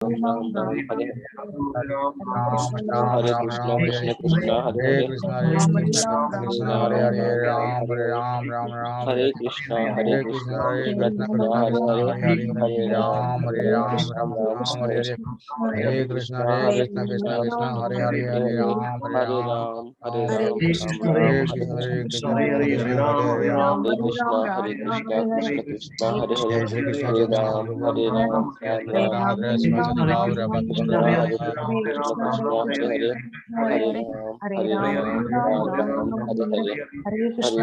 राम राम हरे राम राम हरे राम कृष्णा राम कृष्ण हरे कृष्णा हरे हरे हरे कृष्णा कृष्ण कृष्ण कृष्ण हरे राम हरे राम राम हरे हरे हरे राम राम राम हरे हरे कृष्ण कृष्ण कृष्ण हरे कृष्ण हरे हरे हरे हरे राम हरे हरे राम कृष्ण राम राम राम कृष्ण हरे हरे कृष्ण हरे हरे कृष्ण कृष्ण कृष्ण हरे हरे हरे हरे हरे राम हरे राम राम राम राम हरे हरे कृष्ण हरे कृष्ण हरे कृष्ण हरे हरे राम हरे कृष्ण कृष्ण कृष्ण हरे हरे जय श्री कृष्ण हरे चैतन्य प्रभु हरे राम राम राम राधे हरे श्रीमद गौर भक्त कृष्ण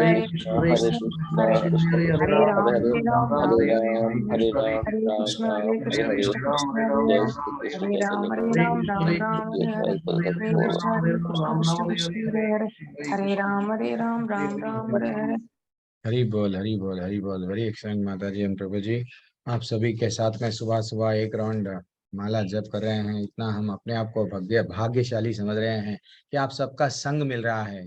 हरे कृष्ण कृष्ण हरे हरे हरे राम राम राम हरे हरे हरे कृष्ण हरे राम राम हरे हरे जय श्री कृष्ण चैतन्य प्रभु नित्यानंद श्री अद्वैत गौर हरे राम राम हरे हरि बोल हरि बोल हरि बोल। वेरी एक्सलेंट माता जी एंड प्रभु जी, आप सभी के साथ में सुबह सुबह एक राउंड माला जप कर रहे हैं। इतना हम अपने आप को भाग्यशाली समझ रहे हैं कि आप सबका संग मिल रहा है।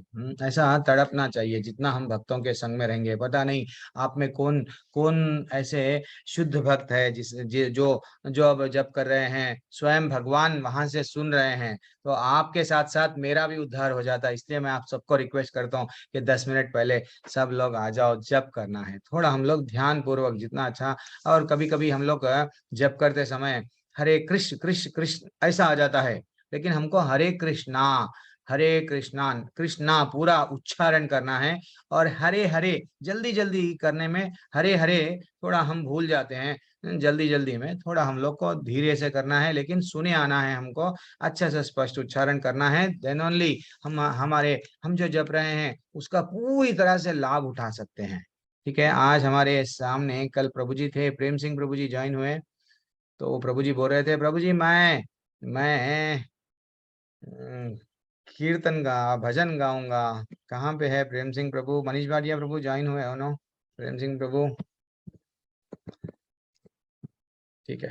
ऐसा तड़पना चाहिए। जितना हम भक्तों के संग में रहेंगे, पता नहीं आप में कौन कौन ऐसे शुद्ध भक्त है जो जो अब जप कर रहे हैं, स्वयं भगवान वहां से सुन रहे हैं, तो आपके साथ साथ मेरा भी उद्धार हो जाता है। इसलिए मैं आप सबको रिक्वेस्ट करता हूँ कि 10 मिनट पहले सब लोग आ जाओ। जप करना है थोड़ा हम लोग ध्यान पूर्वक, जितना अच्छा। और कभी कभी हम लोग जप करते समय हरे कृष्ण कृष्ण कृष्ण ऐसा आ जाता है, लेकिन हमको हरे कृष्णा कृष्णा पूरा उच्चारण करना है। और हरे हरे जल्दी जल्दी करने में हरे हरे थोड़ा हम भूल जाते हैं। जल्दी जल्दी में थोड़ा हम लोग को धीरे से करना है, लेकिन सुने आना है हमको। अच्छे से स्पष्ट उच्चारण करना है, देन ओनली हम जो जप रहे हैं उसका पूरी तरह से लाभ उठा सकते हैं। ठीक है, आज हमारे सामने कल प्रभु जी थे, प्रेम सिंह प्रभु जी ज्वाइन हुए। तो प्रभु जी बोल रहे थे, प्रभु जी मैं अम, कीर्तन भजन गाऊंगा। कहाँ पे है प्रेम सिंह प्रभु? मनीष भाटिया प्रभु ज्वाइन हुए हो नो? प्रेम सिंह प्रभु, ठीक है।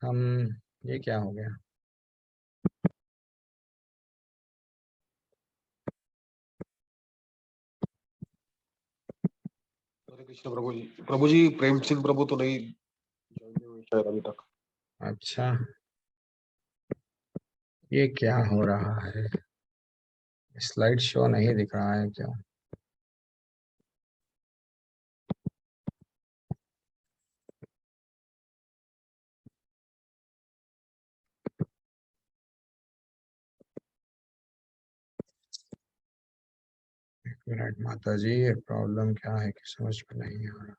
हम ये क्या हो गया? हरे कृष्ण प्रभु जी। प्रभु जी प्रेम सिंह प्रभु तो नहीं join हुए शायद अभी तक। अच्छा, ये क्या हो रहा है? स्लाइड शो नहीं दिख रहा है क्या? एक मिनट माता जी, ये प्रॉब्लम क्या है कि समझ में नहीं आ रहा।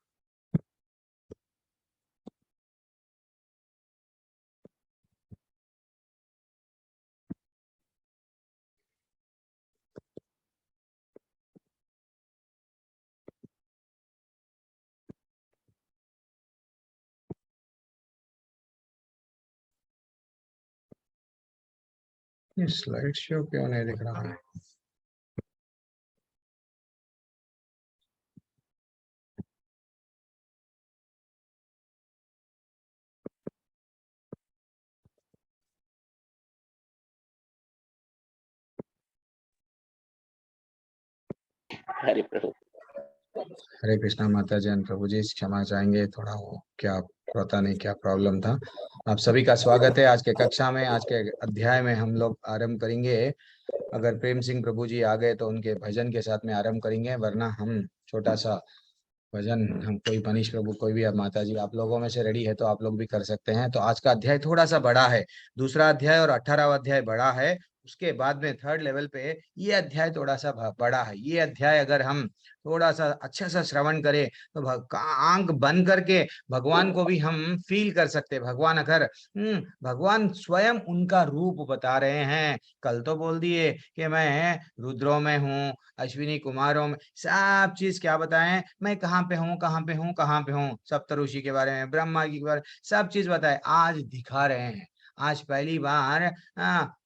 ये स्लाइड शो क्यों नहीं दिख रहा है? हरे प्रभु। हरे कृष्णा माता जी एंड प्रभु जी, क्षमा चाहेंगे, थोड़ा वो क्या पता नहीं क्या प्रॉब्लम था। आप सभी का स्वागत है आज के कक्षा में। आज के अध्याय में हम लोग आरंभ करेंगे। अगर प्रेम सिंह प्रभु जी आ गए तो उनके भजन के साथ में आरंभ करेंगे, वरना हम छोटा सा भजन, हम कोई मनीष प्रभु कोई भी, अब माता जी आप लोगों में से रेडी है तो आप लोग भी कर सकते हैं। तो आज का अध्याय थोड़ा सा बड़ा है। दूसरा अध्याय और 18वां अध्याय बड़ा है। उसके बाद में थर्ड लेवल पे ये अध्याय थोड़ा सा बड़ा है। ये अध्याय अगर हम थोड़ा सा अच्छा सा श्रवण करें तो आंख बंद करके भगवान को भी हम फील कर सकते हैं। भगवान स्वयं उनका रूप बता रहे हैं। कल तो बोल दिए कि मैं रुद्रों में हूँ, अश्विनी कुमारों में, सब चीज क्या बताएं, मैं कहाँ पे हूँ कहाँ पे हूँ कहाँ पे हूँ, सप्तऋषि के बारे में, ब्रह्मा जी के बारे में, सब चीज बताए। आज दिखा रहे हैं। आज पहली बार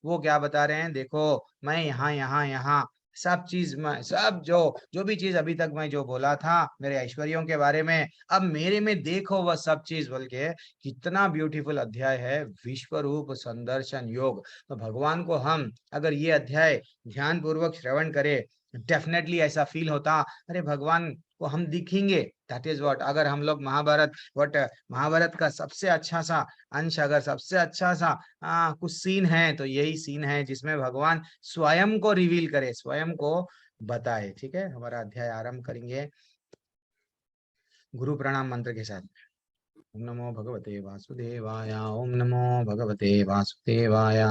वो क्या बता रहे हैं, देखो मैं यहाँ यहाँ यहाँ, सब चीज में, सब जो जो भी चीज अभी तक मैं जो बोला था मेरे ऐश्वर्यों के बारे में, अब मेरे में देखो वह सब चीज बोल के। कितना ब्यूटीफुल अध्याय है, विश्व रूप संदर्शन योग। तो भगवान को हम अगर ये अध्याय ध्यान पूर्वक श्रवण करें, डेफिनेटली ऐसा फील होता, अरे भगवान को हम दिखेंगे। दैट इज व्हाट, अगर हम लोग महाभारत का सबसे अच्छा सा अंश, अगर सबसे अच्छा सा कुछ सीन है तो यही सीन है जिसमें भगवान स्वयं को रिवील करे, स्वयं को बताए। ठीक है, हमारा अध्याय आरंभ करेंगे गुरु प्रणाम मंत्र के साथ। ओम नमो भगवते वासुदेवाय, ओम नमो भगवते वासुदेवाय,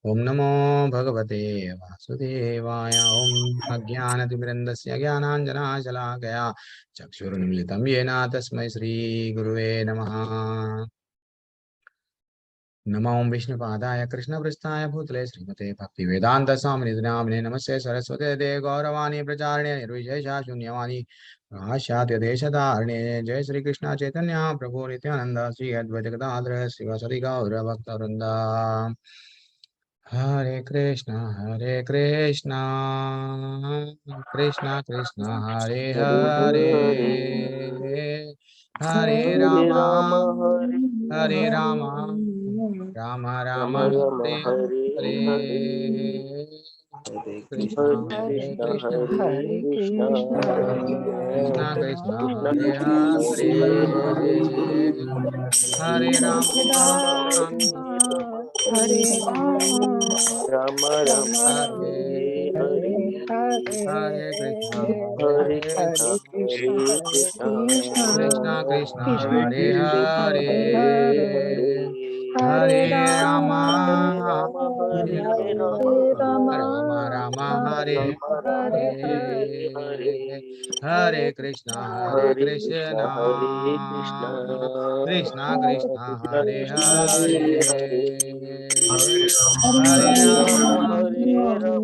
ओम नमो भगवते वासुदेवाय। ओम अज्ञानतिमिरन्दस्य ज्ञानाञ्जनशलाकया चक्षुरुन्मिलितं येन तस्मै श्रीगुरुवे नमः। नमो विष्णुपादाय कृष्णपृष्ठाय भूतले श्रीमते भक्तिवेदांत स्वामिनिधि नामिने नमस्ते सरस्वते देव गौरवाणी प्रचारिणे निर्विशेषा शून्यवाणी भाष्याद्य देशधारिणे। जय श्री कृष्ण चैतन्य प्रभु नित्यानंद श्री अद्वैत गदाधर श्रीवासदि गौर भक्तवृंद। हरे कृष्ण कृष्ण कृष्ण हरे हरे, हरे राम हरे राम, राम राम हरे हरे, हरे कृष्ण कृष्ण हरे कृष्ण कृष्ण कृष्ण हरे हरे हरे, हरे राम हरे राम राम हरे, हरे हरे हरे कृष्ण हरे कृष्ण हरे कृष्ण कृष्ण कृष्ण कृष्ण हरे कृष्ण हरे, हरे हरे हरे हरे राम हरे राम राम राम हरे हरे हरे, हरे हरे कृष्ण कृष्ण कृष्ण हरे हरे,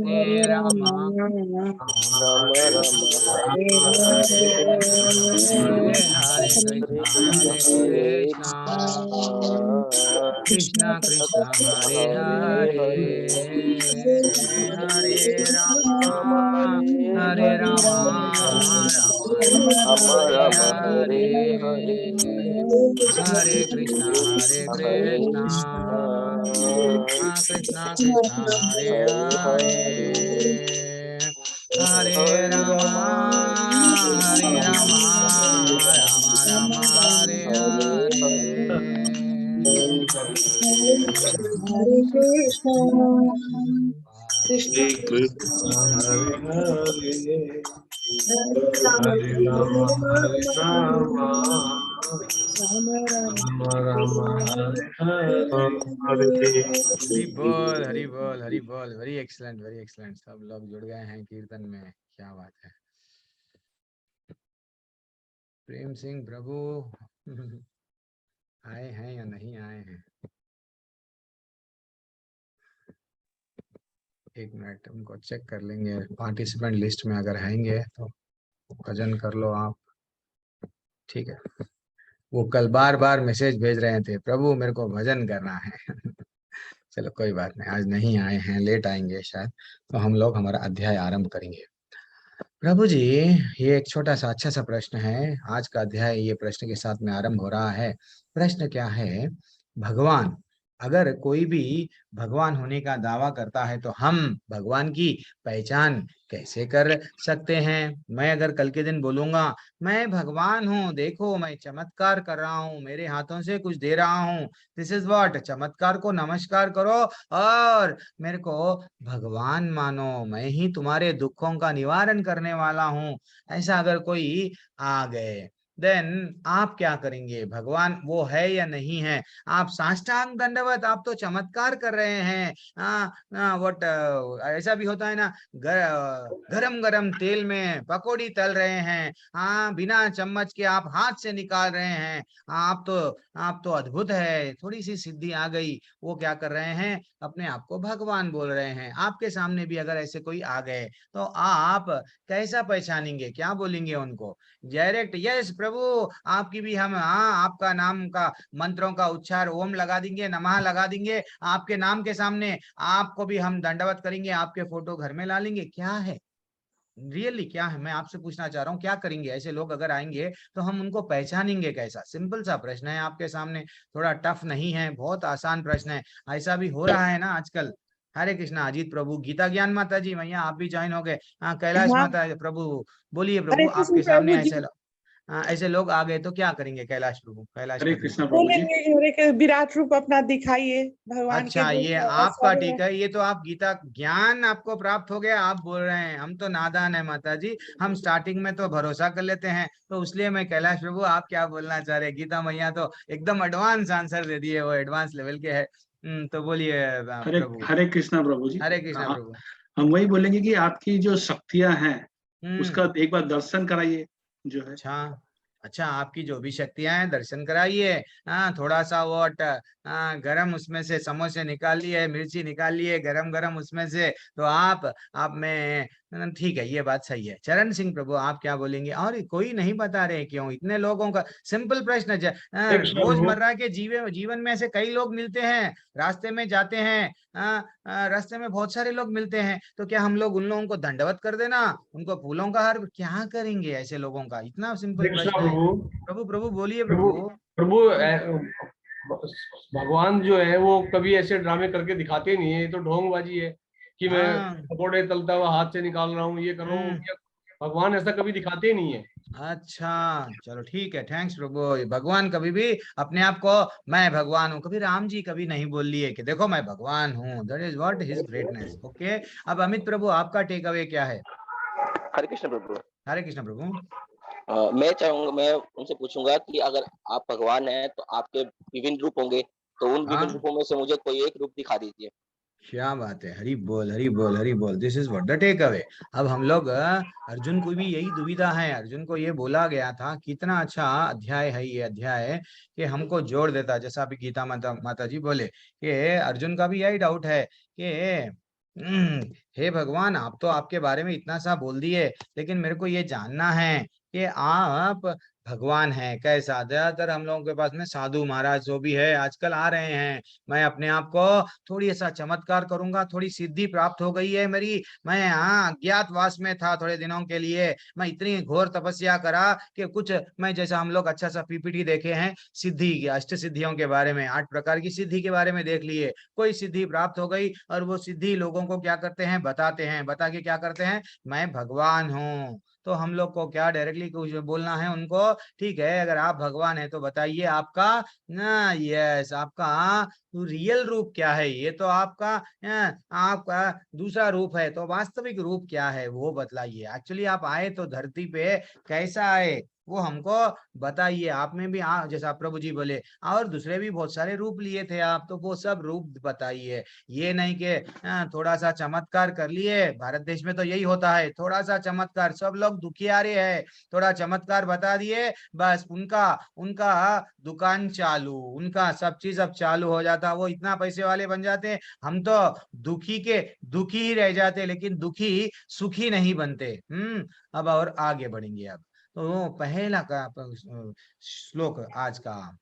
हरे राम हरे राम, राम हरे कृष्ण कृष्ण कृष्ण हरे हरे, हरे राम राम राम हरे हरे, हरे कृष्ण कृष्ण कृष्ण हरे हरे, हरे राम राम राम हरे हरे। हरे Krishna Krishna Hare Krishna Krishna, Hare Hare, हरे Ram Hare Rama, Hare Rama, Ram Ram Rama Rama, Hare Hare, Hari बोल हरि बोल हरि बोल। वेरी एक्सलेंट वेरी एक्सलेंट, सब लोग जुड़ गए हैं कीर्तन में, क्या बात है। प्रेम सिंह प्रभु आए हैं या नहीं आए हैं? एक मिनट, उनको चेक कर लेंगे। पार्टिसिपेंट लिस्ट में अगर आएंगे तो भजन कर लो आप, ठीक है। वो कल बार बार मैसेज भेज रहे थे, प्रभु मेरे को भजन करना है चलो कोई बात नहीं, आज नहीं आए हैं, लेट आएंगे शायद, तो हम लोग हमारा अध्याय आरंभ करेंगे। प्रभु जी, ये एक छोटा सा अच्छा सा प्रश्न है। आज का अध्याय ये प्रश्न के साथ में आरंभ हो रहा है। प्रश्न क्या है? भगवान, अगर कोई भी भगवान होने का दावा करता है तो हम भगवान की पहचान कैसे कर सकते हैं? मैं अगर कल के दिन बोलूंगा मैं भगवान हूँ, देखो मैं चमत्कार कर रहा हूँ, मेरे हाथों से कुछ दे रहा हूँ, दिस इज व्हाट, चमत्कार को नमस्कार करो और मेरे को भगवान मानो, मैं ही तुम्हारे दुखों का निवारण करने वाला हूँ, ऐसा अगर कोई आ गए, देन आप क्या करेंगे? भगवान वो है या नहीं है? आप साष्टांग दंडवत, आप तो चमत्कार कर रहे हैं। वट ऐसा भी होता है ना, गरम गरम तेल में पकौड़ी तल रहे हैं, हाँ, बिना चम्मच के आप हाथ से निकाल रहे हैं। आप तो अद्भुत है, थोड़ी सी सिद्धि आ गई। वो क्या कर रहे हैं? अपने आप को भगवान बोल रहे हैं। आपके सामने भी अगर ऐसे कोई आ गए तो आप कैसा पहचानेंगे? क्या बोलेंगे उनको? डायरेक्ट यस प्रभु, आपकी भी हम, हाँ, आपका नाम का मंत्रों का उच्चार ओम लगा देंगे, नमः लगा देंगे, आपके नाम के सामने आपको भी हम दंडवत करेंगे, आपके फोटो घर में ला लेंगे। क्या है रियली, क्या है? मैं आपसे पूछना चाह रहा हूँ, क्या करेंगे? ऐसे लोग अगर आएंगे तो हम उनको पहचानेंगे कैसा? सिंपल सा प्रश्न है आपके सामने, थोड़ा टफ नहीं है, बहुत आसान प्रश्न है। ऐसा भी हो रहा है ना आजकल। हरे कृष्णा अजीत प्रभु, गीता ज्ञान माता जी, भैया आप भी ज्वाइन हो गए। हाँ, कैलाश हाँ माता प्रभु, बोलिए हरे प्रभु, कृष्ण आपके सामने प्रभु जी ऐसे ऐसे लोग आ गए तो क्या करेंगे कैलाश प्रभु, कैलाश हरे पति? कृष्णा प्रभु जी। बोलेंगे हरे के विराट रूप अपना दिखाइए, भगवान के अच्छा, रूप ये में आपका ऐसा ठीक है, ये तो आप गीता ज्ञान आपको प्राप्त हो गया, आप बोल रहे हैं हम तो नादान है माता जी, हम स्टार्टिंग में तो भरोसा कर लेते हैं, तो इसलिए मैं कैलाश प्रभु आप क्या बोलना चाह रहे हैं? गीता मैया तो एकदम एडवांस आंसर दे दिए, वो एडवांस लेवल के है। तो बोलिए हरे प्रभु। हरे कृष्णा प्रभु जी। हरे कृष्णा हाँ, प्रभु। हम वही बोलेंगे कि आपकी जो शक्तियां हैं हम्म। उसका एक बार दर्शन कराइए जो है। अच्छा, अच्छा, आपकी जो भी शक्तियां हैं दर्शन कराइए। हाँ, थोड़ा सा वो गरम उसमें से समोसे निकाल लिए, मिर्ची निकाल लिए गरम गरम उसमें से, तो आप में ठीक है, ये बात सही है। चरण सिंह प्रभु आप क्या बोलेंगे? और कोई नहीं बता रहे क्यों? इतने लोगों का सिंपल प्रश्न रोजमर्रा के जीवन में ऐसे कई लोग मिलते हैं, रास्ते में जाते हैं, रास्ते में बहुत सारे लोग मिलते हैं, तो क्या हम लोग उन लोगों को दंडवत कर देना, उनको फूलों का हार क्या करेंगे ऐसे लोगों का? इतना सिंपल कृष्णा प्रश्न है। प्रभु, प्रभु प्रभु बोलिए प्रभु प्रभु। प्रभु भगवान जो है वो कभी ऐसे ड्रामे करके दिखाते नहीं है, ये तो ढोंगबाजी है कि मैं हाँ। पकौड़े तलता हुआ हाथ से निकाल रहा हूँ, ये कर रहा हूँ। हम्म। भगवान ऐसा कभी दिखाते ही नहीं है। अच्छा, चलो ठीक है, थैंक्स प्रभु। भगवान कभी भी अपने आप को मैं भगवान हूँ, कभी राम जी कभी नहीं बोल लिए कि देखो मैं भगवान हूँ, that is what his greatness. Okay, अब अमित प्रभु आपका टेक अवे क्या है? हरे कृष्ण प्रभु। हरे कृष्ण प्रभु। मैं उनसे पूछूंगा कि अगर आप भगवान हैं तो आपके विभिन्न रूप होंगे, तो उन विभिन्न हाँ, रूपों में से मुझे कोई एक रूप दिखा दीजिए। क्या बात है, हरि बोल हरि बोल हरि बोल, this is what the takeaway. अब हम लोग अर्जुन को भी यही दुविधा है, अर्जुन को ये बोला गया था, कितना अच्छा अध्याय है ये अध्याय कि हमको जोड़ देता, जैसा अभी गीता माता जी बोले कि अर्जुन का भी यही डाउट है कि हे भगवान, आप तो आपके बारे में इतना सा बोल दिए, लेकिन मेरे को ये जानना है कि आप भगवान हैं कैसा? ज्यादातर हम लोगों के पास में साधु महाराज जो भी है आजकल आ रहे हैं, मैं अपने आप को थोड़ी ऐसा चमत्कार करूंगा, थोड़ी सिद्धि प्राप्त हो गई है मेरी, मैं अज्ञातवास में था थोड़े दिनों के लिए, मैं इतनी घोर तपस्या करा कि कुछ मैं जैसा हम लोग अच्छा सा पीपीटी देखे हैं सिद्धि की, अष्ट सिद्धियों के बारे में, 8 प्रकार की सिद्धि के बारे में देख लिए, कोई सिद्धि प्राप्त हो गई और वो सिद्धि लोगों को क्या करते हैं, बताते हैं, बता के क्या करते हैं, मैं भगवान हूँ। तो हम लोग को क्या डायरेक्टली कुछ बोलना है उनको? ठीक है, अगर आप भगवान है तो बताइए आपका ना, यस, आपका तो रियल रूप क्या है? ये तो आपका दूसरा रूप है, तो वास्तविक रूप क्या है वो बतलाइए। एक्चुअली आप आए तो धरती पे कैसा आए वो हमको बताइए। आप में भी जैसा प्रभु जी बोले और दूसरे भी बहुत सारे रूप लिए थे आप, तो वो सब रूप बताइए। ये नहीं कि थोड़ा सा चमत्कार कर लिए, भारत देश में तो यही होता है, थोड़ा सा चमत्कार, सब लोग दुखियारे हैं, थोड़ा चमत्कार बता दिए, बस उनका उनका दुकान चालू, उनका सब चीज अब चालू हो जाता, वो इतना पैसे वाले बन जाते, हम तो दुखी ही रह जाते, लेकिन दुखी सुखी नहीं बनते। अब और आगे बढ़ेंगे। अब तो पहला का श्लोक आज का,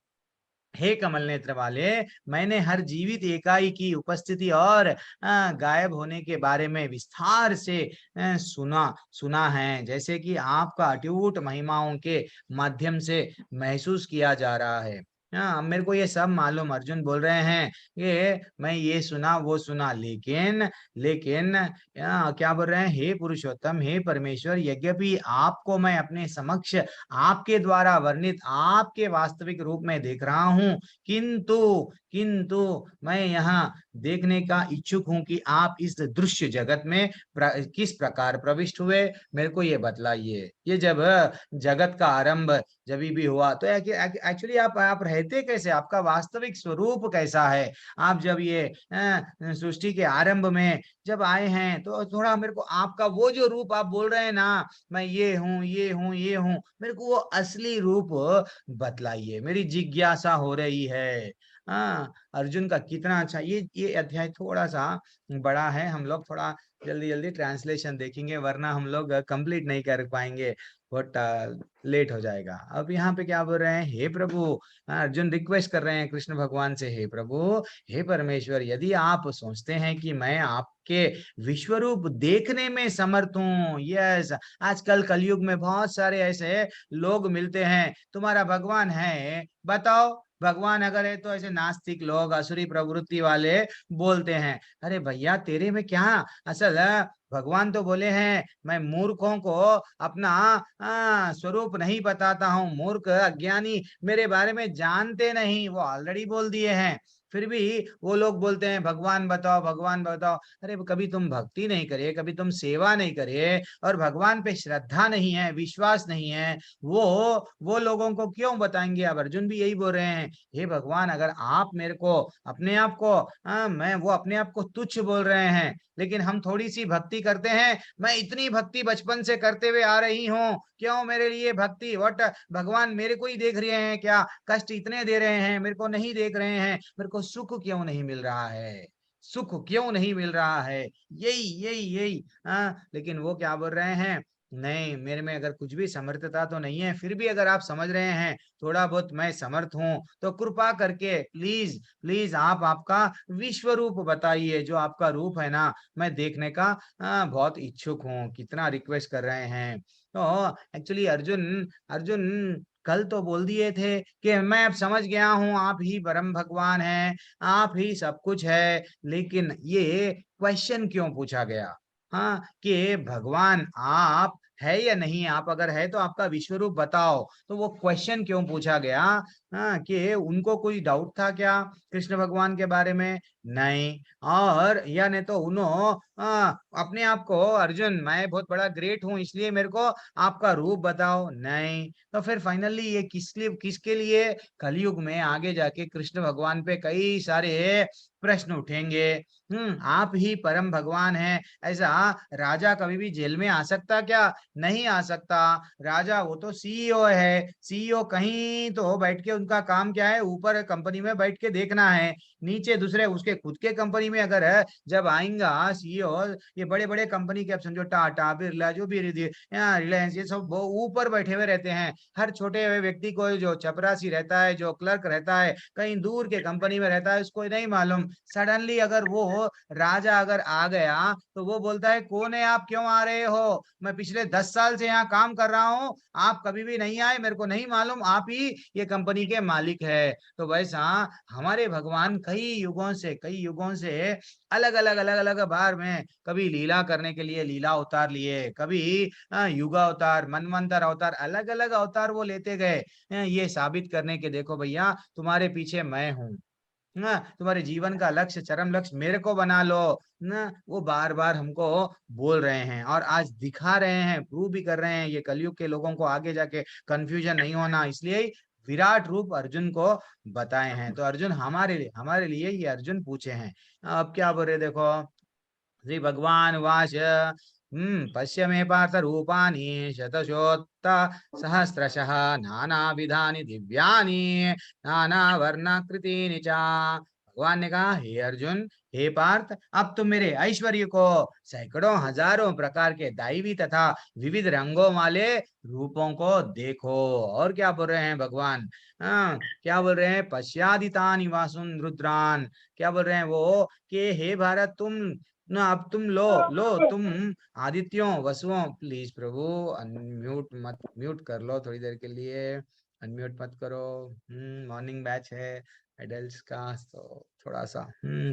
हे कमल नेत्र वाले, मैंने हर जीवित इकाई की उपस्थिति और गायब होने के बारे में विस्तार से सुना है, जैसे कि आपका अटूट महिमाओं के माध्यम से महसूस किया जा रहा है। हाँ, मेरे को ये सब मालूम, अर्जुन बोल रहे हैं कि मैं ये सुना वो सुना, लेकिन लेकिन क्या बोल रहे हैं, हे पुरुषोत्तम, हे परमेश्वर, यद्यपि आपको मैं अपने समक्ष आपके द्वारा वर्णित आपके वास्तविक रूप में देख रहा हूं, किंतु किंतु मैं यहाँ देखने का इच्छुक हूं कि आप इस दृश्य जगत में किस प्रकार प्रविष्ट हुए, मेरे को ये बतलाइए। ये जब जगत का आरंभ जब भी हुआ तो एक्चुअली आप रहते कैसे, आपका वास्तविक स्वरूप कैसा है? आप जब ये सृष्टि के आरंभ में जब आए हैं तो थोड़ा मेरे को आपका वो जो रूप आप बोल रहे हैं ना, मैं ये हूँ ये हूँ ये हूँ, मेरे को वो असली रूप बतलाइए, मेरी जिज्ञासा हो रही है। अर्जुन का कितना अच्छा, ये अध्याय थोड़ा सा बड़ा है, हम लोग थोड़ा जल्दी जल्दी ट्रांसलेशन देखेंगे, वरना हम लोग कंप्लीट नहीं कर पाएंगे, बहुत लेट हो जाएगा। अब यहाँ पे क्या बोल रहे हैं, हे प्रभु, अर्जुन रिक्वेस्ट कर रहे हैं कृष्ण भगवान से, हे प्रभु, हे परमेश्वर, यदि आप सोचते हैं कि मैं आपके विश्वरूप देखने में समर्थ हूँ, यस, आजकल कलयुग में बहुत सारे ऐसे लोग मिलते हैं, तुम्हारा भगवान है बताओ, भगवान अगर है तो ऐसे नास्तिक लोग असुरी प्रवृत्ति वाले बोलते हैं, अरे भैया तेरे में क्या असल है? भगवान तो बोले हैं मैं मूर्खों को अपना स्वरूप नहीं बताता हूँ, मूर्ख अज्ञानी मेरे बारे में जानते नहीं, वो ऑलरेडी बोल दिए हैं। फिर भी वो लोग बोलते हैं भगवान बताओ भगवान बताओ। अरे कभी तुम भक्ति नहीं करे, कभी तुम सेवा नहीं करे और भगवान पे श्रद्धा नहीं है, विश्वास नहीं है, वो लोगों को क्यों बताएंगे? अब अर्जुन भी यही बोल रहे हैं, हे भगवान अगर आप मेरे को अपने आप को मैं वो अपने आप को तुच्छ बोल रहे हैं, लेकिन हम थोड़ी सी भक्ति करते हैं, मैं इतनी भक्ति बचपन से करते हुए आ रही हूँ, क्यों मेरे लिए भक्ति? व्हाट भगवान मेरे को ही देख रहे हैं क्या? कष्ट इतने दे रहे हैं, मेरे को नहीं देख रहे हैं, मेरे को सुख क्यों नहीं मिल रहा है? सुख क्यों नहीं मिल रहा है? यही यही यही लेकिन वो क्या बोल रहे हैं, नहीं मेरे में अगर कुछ भी समर्थता तो नहीं है, फिर भी अगर आप समझ रहे हैं थोड़ा बहुत मैं समर्थ हूं तो कृपा करके प्लीज प्लीज आप आपका विश्व रूप बताइए, जो आपका रूप है ना, मैं देखने का बहुत इच्छुक हूँ। कितना रिक्वेस्ट कर रहे हैं। तो एक्चुअली अर्जुन अर्जुन कल तो बोल दिए थे कि मैं अब समझ गया हूं आप ही परम भगवान हैं, आप ही सब कुछ है, लेकिन ये क्वेश्चन क्यों पूछा गया? हाँ, कि भगवान आप है या नहीं, आप अगर है तो आपका विश्व रूप बताओ, तो वो क्वेश्चन क्यों पूछा गया? हाँ, कि उनको कोई डाउट था क्या कृष्ण भगवान के बारे में? नहीं। और या नहीं तो उन्होंने अपने आप को अर्जुन मैं बहुत बड़ा ग्रेट हूं इसलिए मेरे को आपका रूप बताओ? नहीं। तो फिर फाइनली ये किसके लिए? कलयुग में आगे जाके कृष्ण भगवान पे कई सारे प्रश्न उठेंगे। आप ही परम भगवान हैं, ऐसा राजा कभी भी जेल में आ सकता क्या? नहीं आ सकता। राजा वो तो सीईओ है, सीईओ कहीं तो बैठ के उनका काम क्या है, ऊपर कंपनी में बैठ के देखना है, नीचे दूसरे उसके खुद के कंपनी में अगर है जब आएगा सीईओ, ये बड़े बड़े कंपनी के आप समझो टाटा बिरला जो भी रिलायंस, ये सब ऊपर बैठे हुए रहते हैं। हर छोटे हुए व्यक्ति को जो चपरासी रहता है, जो क्लर्क रहता है, कहीं दूर के कंपनी में रहता है, उसको नहीं मालूम। सडनली अगर वो राजा अगर आ गया तो वो बोलता है कौन है आप, क्यों आ रहे हो? मैं पिछले 10 साल से यहाँ काम कर रहा हूँ, आप कभी भी नहीं आए, मेरे को नहीं मालूम आप ही ये कंपनी के मालिक है। तो वैसा हमारे भगवान कई युगों से अलग अलग बार में कभी लीला करने के लिए लीला अवतार लिए, कभी युगा अवतार, मनवंतर अवतार, अलग अलग अवतार वो लेते गए, ये साबित करने के देखो भैया तुम्हारे पीछे मैं हूँ ना, तुम्हारे जीवन का लक्ष्य चरम लक्ष्य मेरे को बना लो ना, वो बार बार हमको बोल रहे हैं और आज दिखा रहे हैं, प्रूव भी कर रहे हैं। ये कलयुग के लोगों को आगे जाके कंफ्यूजन नहीं होना, इसलिए विराट रूप अर्जुन को बताए हैं। तो अर्जुन हमारे लिए ये अर्जुन पूछे हैं। अब क्या बोल रहे देखो, श्री भगवान वाच पश्य मे पार्थ रूपानि शतशोत्त सहस्रशः नानाविधानि दिव्यानि नानावर्णाकृतीनि च। भगवान ने कहा हे अर्जुन, हे पार्थ, अब तुम मेरे ऐश्वर्य को सैकड़ों हजारों प्रकार के दैवी तथा विविध रंगों वाले रूपों को देखो। और क्या बोल रहे हैं भगवान? क्या बोल रहे हैं? पश्यादितानि वासुन रुद्रान। क्या बोल रहे हैं वो कि हे भारत तुम ना, अब तुम लो तुम आदित्यों वसुओं, प्लीज प्रभु म्यूट कर लो थोड़ी देर के लिए, अनम्यूट मत करो। मॉर्निंग बैच है एडल्ट्स का, तो थोड़ा सा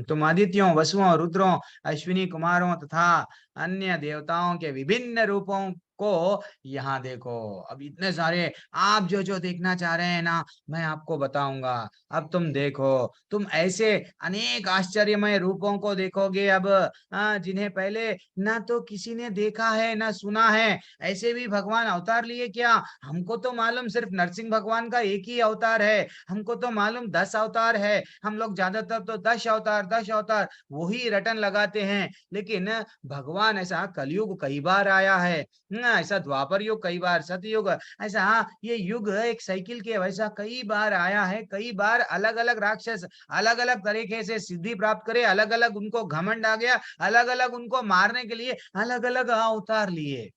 तुम आदित्यों वसुओं रुद्रों अश्विनी कुमारों तथा अन्य देवताओं के विभिन्न रूपों को यहाँ देखो। अब इतने सारे आप जो जो देखना चाह रहे हैं ना, मैं आपको बताऊंगा। अब तुम देखो, तुम ऐसे अनेक आश्चर्यमय रूपों को देखोगे अब, जिन्हें पहले ना तो किसी ने देखा है ना सुना है। ऐसे भी भगवान अवतार लिए क्या? हमको तो मालूम सिर्फ नरसिंह भगवान का एक ही अवतार है, हमको तो मालूम 10 अवतार है, हम लोग ज्यादातर तो 10 अवतार वही रटन लगाते हैं। लेकिन भगवान ऐसा कलयुग कई बार आया है, ऐसा द्वापर युग कई बार, सतयुग, ऐसा ये युग एक साइकिल के वैसा कई बार आया है। कई बार अलग अलग राक्षस अलग अलग तरीके से सिद्धि प्राप्त करे, अलग अलग उनको घमंड आ गया, अलग अलग उनको मारने के लिए अलग अलग अवतार लिए।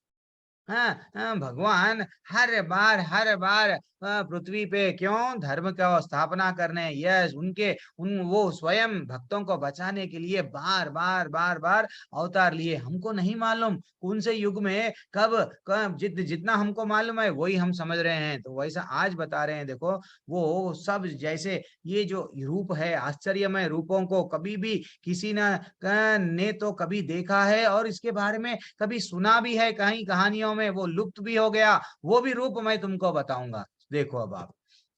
भगवान हर बार पृथ्वी पे क्यों धर्म का स्थापना करने, यस उनके वो स्वयं भक्तों को बचाने के लिए बार बार बार बार अवतार लिए। हमको नहीं मालूम कौन से युग में कब जितना हमको मालूम है वही हम समझ रहे हैं। तो वैसा आज बता रहे हैं, देखो वो सब जैसे ये जो रूप है, आश्चर्यमय रूपों को कभी भी किसी ने तो कभी देखा है और इसके बारे में कभी सुना भी है, कहीं कहानियों में वो लुप्त भी हो गया, वो भी रूप मैं तुमको बताऊंगा। देखो अब आप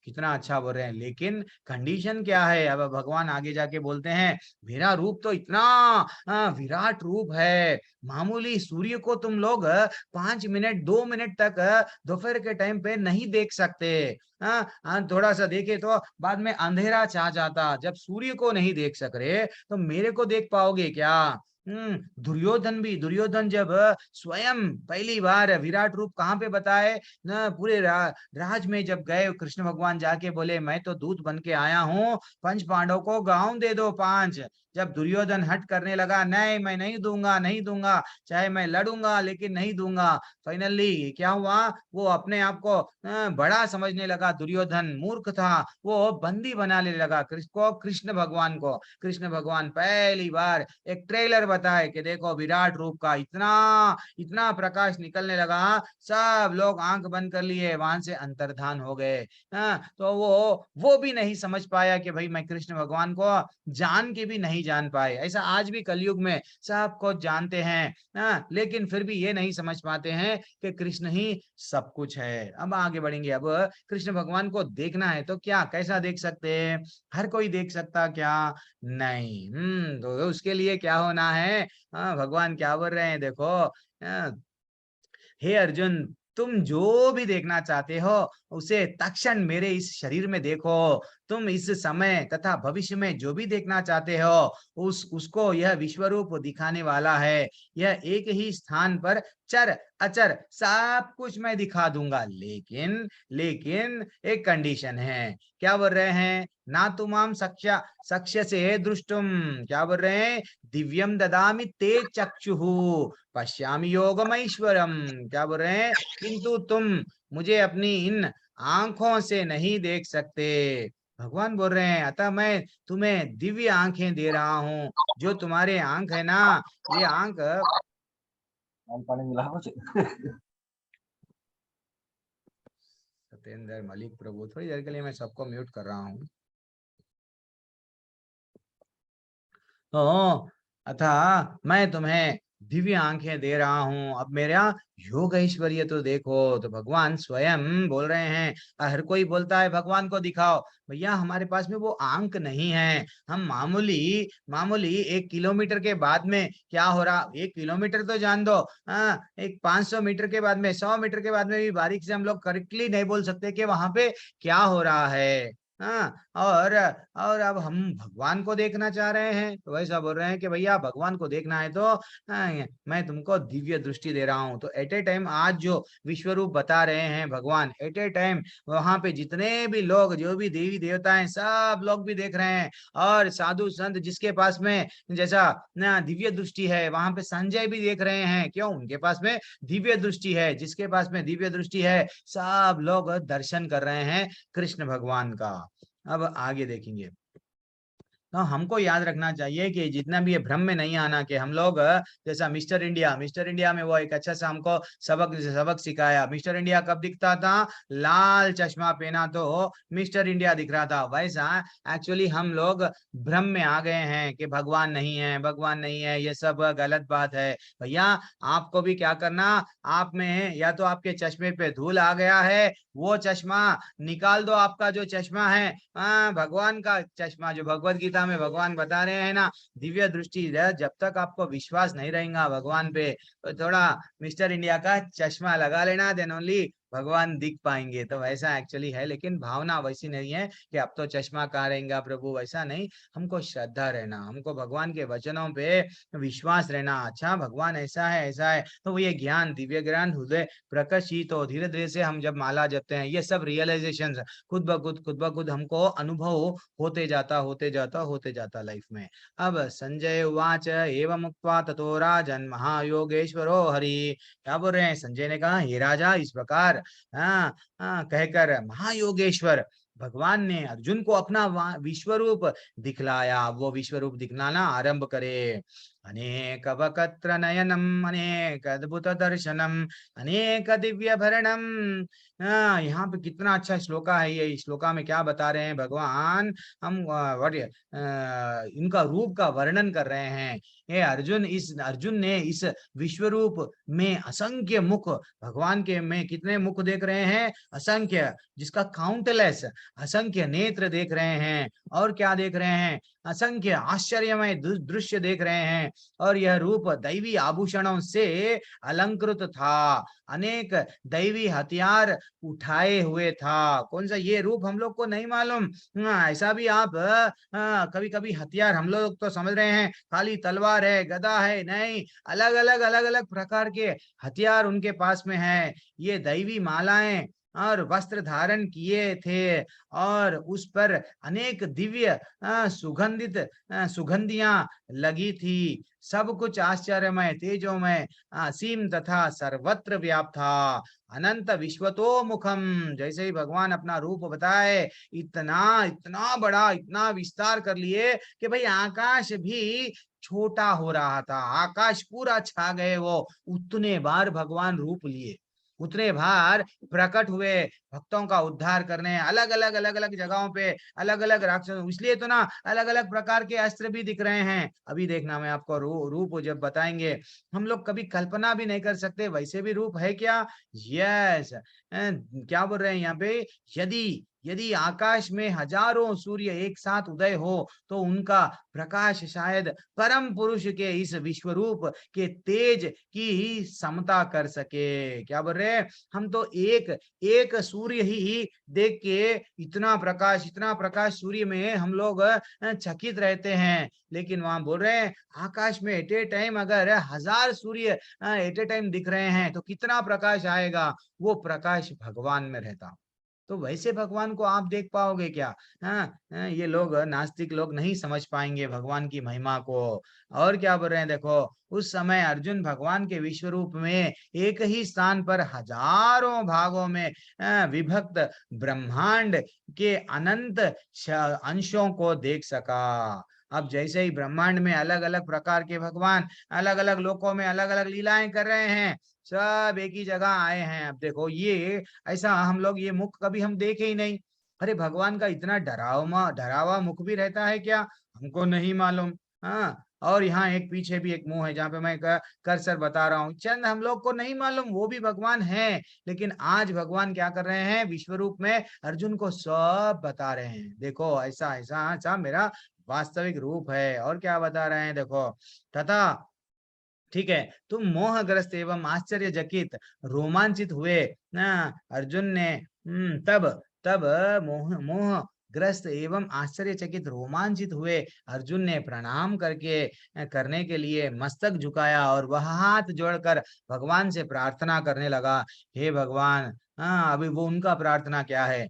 कितना अच्छा बोल रहे हैं, लेकिन कंडीशन क्या है। अब भगवान आगे जाके बोलते हैं मेरा रूप तो इतना विराट रूप है, मामूली सूर्य को तुम लोग 5 मिनट 2 मिनट तक दोपहर के टाइम पे नहीं देख सकते। थोड़ा सा देखे तो बाद में अंधेरा छा जाता। जब सूर्य को नहीं देख सक रहे तो मेरे को देख पाओगे क्या? दुर्योधन जब स्वयं पहली बार विराट रूप कहाँ पे बताए न, पूरे राज में जब गए कृष्ण भगवान जाके बोले मैं तो दूत बन के आया हूँ, पंच पांडव को गांव दे दो 5। जब दुर्योधन हट करने लगा, नहीं मैं नहीं दूंगा नहीं दूंगा, चाहे मैं लड़ूंगा लेकिन नहीं दूंगा। फाइनली क्या हुआ, वो अपने आप को बड़ा समझने लगा। दुर्योधन मूर्ख था, वो बंदी बनाने लगा कृष्ण भगवान को। कृष्ण भगवान पहली बार एक ट्रेलर बताए कि देखो विराट रूप का इतना इतना प्रकाश निकलने लगा, सब लोग आंख बंद कर लिए, वहां से अंतर्धान हो गए। तो वो भी नहीं समझ पाया कि भाई मैं कृष्ण भगवान को जान के भी नहीं जान पाए। ऐसा आज भी कलयुग में सब कुछ जानते हैं, लेकिन फिर भी ये नहीं समझ पाते हैं कि कृष्ण ही सब कुछ है। अब आगे बढ़ेंगे। अब कृष्ण भगवान को देखना है तो क्या कैसा देख सकते हैं? हर कोई देख सकता क्या? नहीं। तो उसके लिए क्या होना है? भगवान क्या बोल रहे हैं, देखो हे अर्जुन, तुम जो भी देखना चाहते हो उसे तक्षण मेरे इस शरीर में देखो। तुम इस समय तथा भविष्य में जो भी देखना चाहते हो उसको यह विश्वरूप दिखाने वाला है। यह एक ही स्थान पर चर अचर सब कुछ मैं दिखा दूंगा, लेकिन एक कंडीशन है। क्या बोल रहे हैं? ना तुमाम सक्ष्य से दृष्टुम, क्या बोल रहे हैं? दिव्यम ददामि ते चक्षुः पश्यामि योगमैश्वरम। क्या बोल रहे हैं? किंतु तुम मुझे अपनी इन आंखों से नहीं देख सकते। भगवान बोल रहे हैं अतः मैं तुम्हें दिव्य आंखें दे रहा हूँ। जो तुम्हारे आंख है ना, ये आंख सत्येंद्र मलिक प्रभु, थोड़ी देर के लिए मैं सबको म्यूट कर रहा हूँ। तो अतः मैं तुम्हें दिव्य आंखें दे रहा हूं, अब मेरा योग ऐश्वर्य तो देखो। तो भगवान स्वयं बोल रहे हैं। हर कोई बोलता है भगवान को दिखाओ, भैया हमारे पास में वो आंख नहीं है। हम मामूली मामूली 1 किलोमीटर के बाद में क्या हो रहा, 1 किलोमीटर तो जान दो, एक 500 मीटर के बाद में, 100 मीटर के बाद में भी बारीक से हम लोग करेक्टली नहीं बोल सकते कि वहां पे क्या हो रहा है। और अब हम भगवान को देखना चाह रहे हैं तो वैसा बोल रहे हैं कि भैया भगवान को देखना है तो मैं तुमको दिव्य दृष्टि दे रहा हूं। तो एट ए टाइम आज जो विश्व रूप बता रहे हैं भगवान, एट ए टाइम वहां पे जितने भी लोग, जो भी देवी देवता हैं, सब लोग भी देख रहे हैं। और साधु संत जिसके पास में जैसा दिव्य दृष्टि है, वहां पे संजय भी देख रहे हैं। क्यों? उनके पास में दिव्य दृष्टि है। जिसके पास में दिव्य दृष्टि है, सब लोग दर्शन कर रहे हैं कृष्ण भगवान का। अब आगे देखेंगे। तो हमको याद रखना चाहिए कि जितना भी ये भ्रम में नहीं आना कि हम लोग जैसा मिस्टर इंडिया में वो एक अच्छा सा हमको सबक सिखाया। मिस्टर इंडिया कब दिखता था? लाल चश्मा पहना तो मिस्टर इंडिया दिख रहा था। वैसा एक्चुअली हम लोग भ्रम में आ गए हैं कि भगवान नहीं है, भगवान नहीं है, ये सब गलत बात है। भैया आपको भी क्या करना, आप में या तो आपके चश्मे पे धूल आ गया है, वो चश्मा निकाल दो। आपका जो चश्मा है भगवान का चश्मा, जो भगवत गीता में भगवान बता रहे हैं ना, दिव्य दृष्टि। जब तक आपको विश्वास नहीं रहेगा भगवान पे, तो थोड़ा मिस्टर इंडिया का चश्मा लगा लेना, देन ओनली भगवान दिख पाएंगे। तो वैसा एक्चुअली है, लेकिन भावना वैसी नहीं है कि अब तो चश्मा कहाँ रहेगा प्रभु, वैसा नहीं। हमको श्रद्धा रहना, हमको भगवान के वचनों पे विश्वास रहना। अच्छा भगवान ऐसा है ऐसा है, तो वो ये ज्ञान, दिव्य ज्ञान हृदय प्रकाशित हो। धीरे धीरे से हम जब माला जपते हैं, ये सब रियलाइजेशन खुद ब खुद हमको अनुभव होते जाता लाइफ में। अब संजय उवाच एवं मुक्त्वा ततो राजन महायोगेश्वरो हरि। क्या बोल रहे हैं? संजय ने कहा हे राजा, इस प्रकार बार कहकर महायोगेश्वर भगवान ने अर्जुन को अपना विश्व रूप दिखलाया। वो विश्व रूप दिखलाना आरंभ करे। अनेक वक्त्र नयनम अनेक अद्भुत दर्शनम अनेक दिव्य भरणम। यहाँ पे कितना अच्छा श्लोका है। ये श्लोका में क्या बता रहे हैं भगवान, हम इनका रूप का वर्णन कर रहे हैं। ये अर्जुन ने इस विश्व रूप में असंख्य मुख, भगवान के में कितने मुख देख रहे हैं, असंख्य, जिसका काउंटलेस, असंख्य नेत्र देख रहे हैं। और क्या देख रहे हैं, असंख्य आश्चर्यमय दृश्य देख रहे हैं। और यह रूप दैवी आभूषणों से अलंकृत था, अनेक दैवी हथियार उठाए हुए था। कौन सा ये रूप हम लोग को नहीं मालूम। ऐसा भी आप कभी कभी हथियार हम लोग तो समझ रहे हैं खाली तलवार है, गदा है, नहीं, अलग अलग प्रकार के हथियार उनके पास में है। ये दैवी मालाएं और वस्त्र धारण किए थे और उस पर अनेक दिव्य सुगंधित सुगंधियां लगी थी। सब कुछ आश्चर्यमय, तेजोमय, असीम तथा सर्वत्र व्याप्त था। अनंत विश्वतो मुखम, जैसे ही भगवान अपना रूप बताए, इतना बड़ा, इतना विस्तार कर लिए कि भाई आकाश भी छोटा हो रहा था, आकाश पूरा छा गए। वो उतने बार भगवान रूप लिए, उतने बार प्रकट हुए भक्तों का उद्धार करने, अलग अलग जगहों पे अलग अलग राक्षस। इसलिए तो ना अलग अलग प्रकार के अस्त्र भी दिख रहे हैं। अभी देखना, मैं आपको रूप जब बताएंगे, हम लोग कभी कल्पना भी नहीं कर सकते वैसे भी रूप है क्या। यस, क्या बोल रहे हैं यहाँ पे, यदि आकाश में हजारों सूर्य एक साथ उदय हो तो उनका प्रकाश शायद परम पुरुष के इस विश्व रूप के तेज की ही समता कर सके। क्या बोल रहे हैं, हम तो एक सूर्य ही देख के इतना प्रकाश सूर्य में हम लोग चकित रहते हैं। लेकिन वहां बोल रहे हैं आकाश में एट ए टाइम अगर 1000 सूर्य एट ए टाइम दिख रहे हैं तो कितना प्रकाश आएगा। वो प्रकाश भगवान में रहता। तो वैसे भगवान को आप देख पाओगे क्या। ये लोग नास्तिक लोग नहीं समझ पाएंगे भगवान की महिमा को। और क्या बोल रहे हैं, देखो उस समय अर्जुन भगवान के विश्व रूप में एक ही स्थान पर हजारों भागों में विभक्त ब्रह्मांड के अनंत अंशों को देख सका। अब जैसे ही ब्रह्मांड में अलग अलग प्रकार के भगवान अलग अलग लोकों में अलग अलग लीलाएं कर रहे हैं, सब एक ही जगह आए हैं। अब देखो ये ऐसा हम लोग ये मुख कभी हम देखे ही नहीं। अरे भगवान का इतना डरावा मुख भी रहता है क्या, हमको नहीं मालूम। हाँ, और यहाँ एक पीछे भी एक मुंह है जहाँ पे मैं कर्सर बता रहा हूँ, चंद हम लोग को नहीं मालूम वो भी भगवान है। लेकिन आज भगवान क्या कर रहे हैं, विश्व रूप में अर्जुन को सब बता रहे हैं, देखो ऐसा ऐसा ऐसा मेरा वास्तविक रूप है। और क्या बता रहे हैं, देखो, तथा ठीक है, तुम मोहग्रस्त एवं आश्चर्यचकित रोमांचित हुए अर्जुन ने तब मोह ग्रस्त एवं आश्चर्यचकित रोमांचित हुए अर्जुन ने प्रणाम करने के लिए मस्तक झुकाया और वह हाथ जोड़कर भगवान से प्रार्थना करने लगा। हे भगवान, अभी वो उनका प्रार्थना क्या है।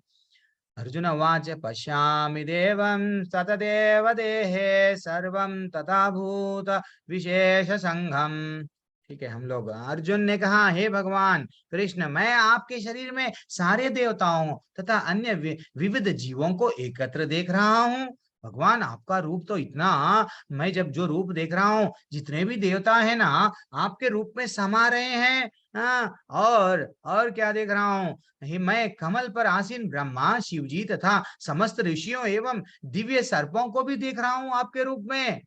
अर्जुन उवाच पश्यामि देवं सतदेव देहे सर्वं तथा भूत विशेष संघम। ठीक है, हम लोग, अर्जुन ने कहा हे भगवान कृष्ण, मैं आपके शरीर में सारे देवताओं तथा अन्य विविध जीवों को एकत्र देख रहा हूँ। भगवान आपका रूप तो इतना, मैं जब जो रूप देख रहा हूँ, जितने भी देवता हैं ना आपके रूप में समा रहे हैं। और क्या देख रहा हूँ, मैं कमल पर आसीन ब्रह्मा, शिवजी तथा समस्त ऋषियों एवं दिव्य सर्पों को भी देख रहा हूँ आपके रूप में।